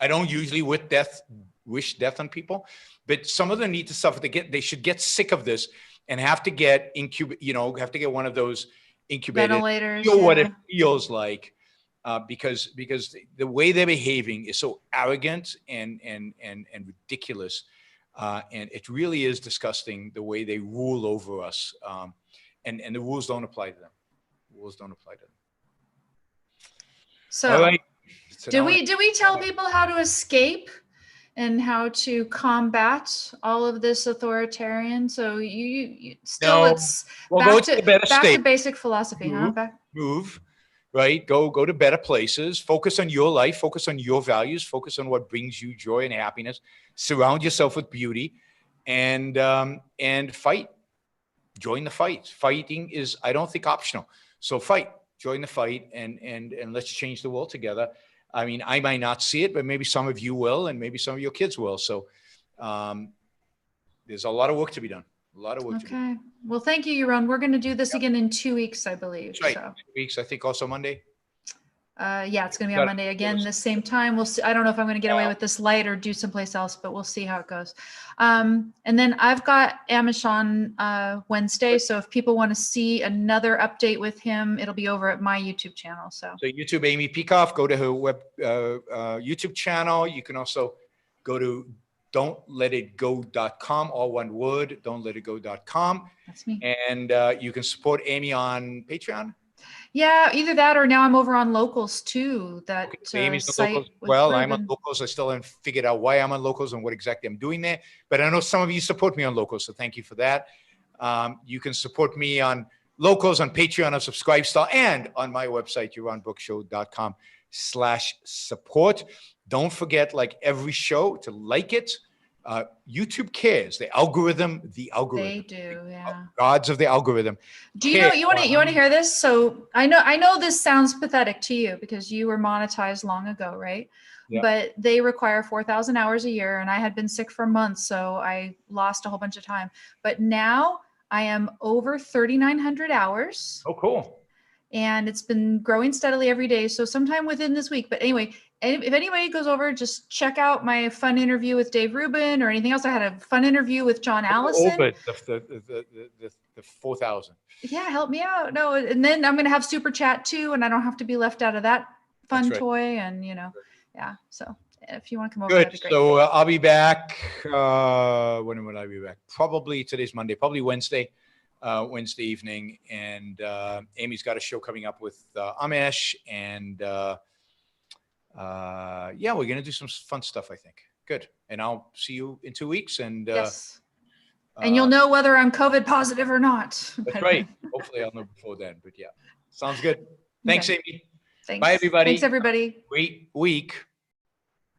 I don't usually wish death on people, but some of them need to suffer. They should get sick of this and have to get one of those incubators, ventilators, feel what it feels like, because the way they're behaving is so arrogant and ridiculous, and it really is disgusting the way they rule over us, and the rules don't apply to them. So, all right. Do we tell people how to escape and how to combat all of this authoritarian? So you still, it's back to basic philosophy, Move, right? Go to better places. Focus on your life. Focus on your values. Focus on what brings you joy and happiness. Surround yourself with beauty, and fight. Join the fight. Fighting is, I don't think, optional. So fight. Join the fight, and let's change the world together. I mean, I might not see it, but maybe some of you will, and maybe some of your kids will. So there's a lot of work to be done. Okay. Well, thank you, Yaron. We're going to do this again in 2 weeks, I believe. That's right. So. 2 weeks, I think also Monday. Yeah, it's going to be on Monday again, the same time. We'll see. I don't know if I'm going to get away with this light or do someplace else, but we'll see how it goes. And then I've got Amish on Wednesday. So if people want to see another update with him, it'll be over at my YouTube channel. So YouTube, Amy Peikoff, go to her YouTube channel. You can also go to don'tletitgo.com, all one word, don'tletitgo.com. That's me. And you can support Amy on Patreon. Yeah, either that or now I'm over on Locals too. That Amy's site. Locals. Well, I'm on Locals. I still haven't figured out why I'm on Locals and what exactly I'm doing there. But I know some of you support me on Locals, so thank you for that. You can support me on Locals, on Patreon, on Subscribe Star, and on my website, yaronbrookshow.com/support. Don't forget, like every show, to like it. YouTube cares. The algorithm. They do, yeah. Gods of the algorithm. Do you know? You want to hear this? So I know this sounds pathetic to you because you were monetized long ago, right? Yeah. But they require 4,000 hours a year, and I had been sick for months, so I lost a whole bunch of time. But now I am over 3,900 hours. Oh, cool. And it's been growing steadily every day. So sometime within this week. But anyway, if anybody goes over, just check out my fun interview with Dave Rubin or anything else. I had a fun interview with John Allison. Over the 4,000. Yeah, help me out. No, and then I'm going to have Super Chat too, and I don't have to be left out of that fun toy. And, yeah. So if you want to come over, that'd be great. So I'll be back. When will I be back? Probably today's Monday, probably Wednesday evening. And Amy's got a show coming up with Amish, and yeah, we're gonna do some fun stuff, I think. Good. And I'll see you in 2 weeks. And yes. And you'll know whether I'm COVID positive or not. That's right. Hopefully I'll know before then. But yeah, sounds good. Thanks, Amy. Thanks. Bye, everybody. Thanks, everybody. Great week.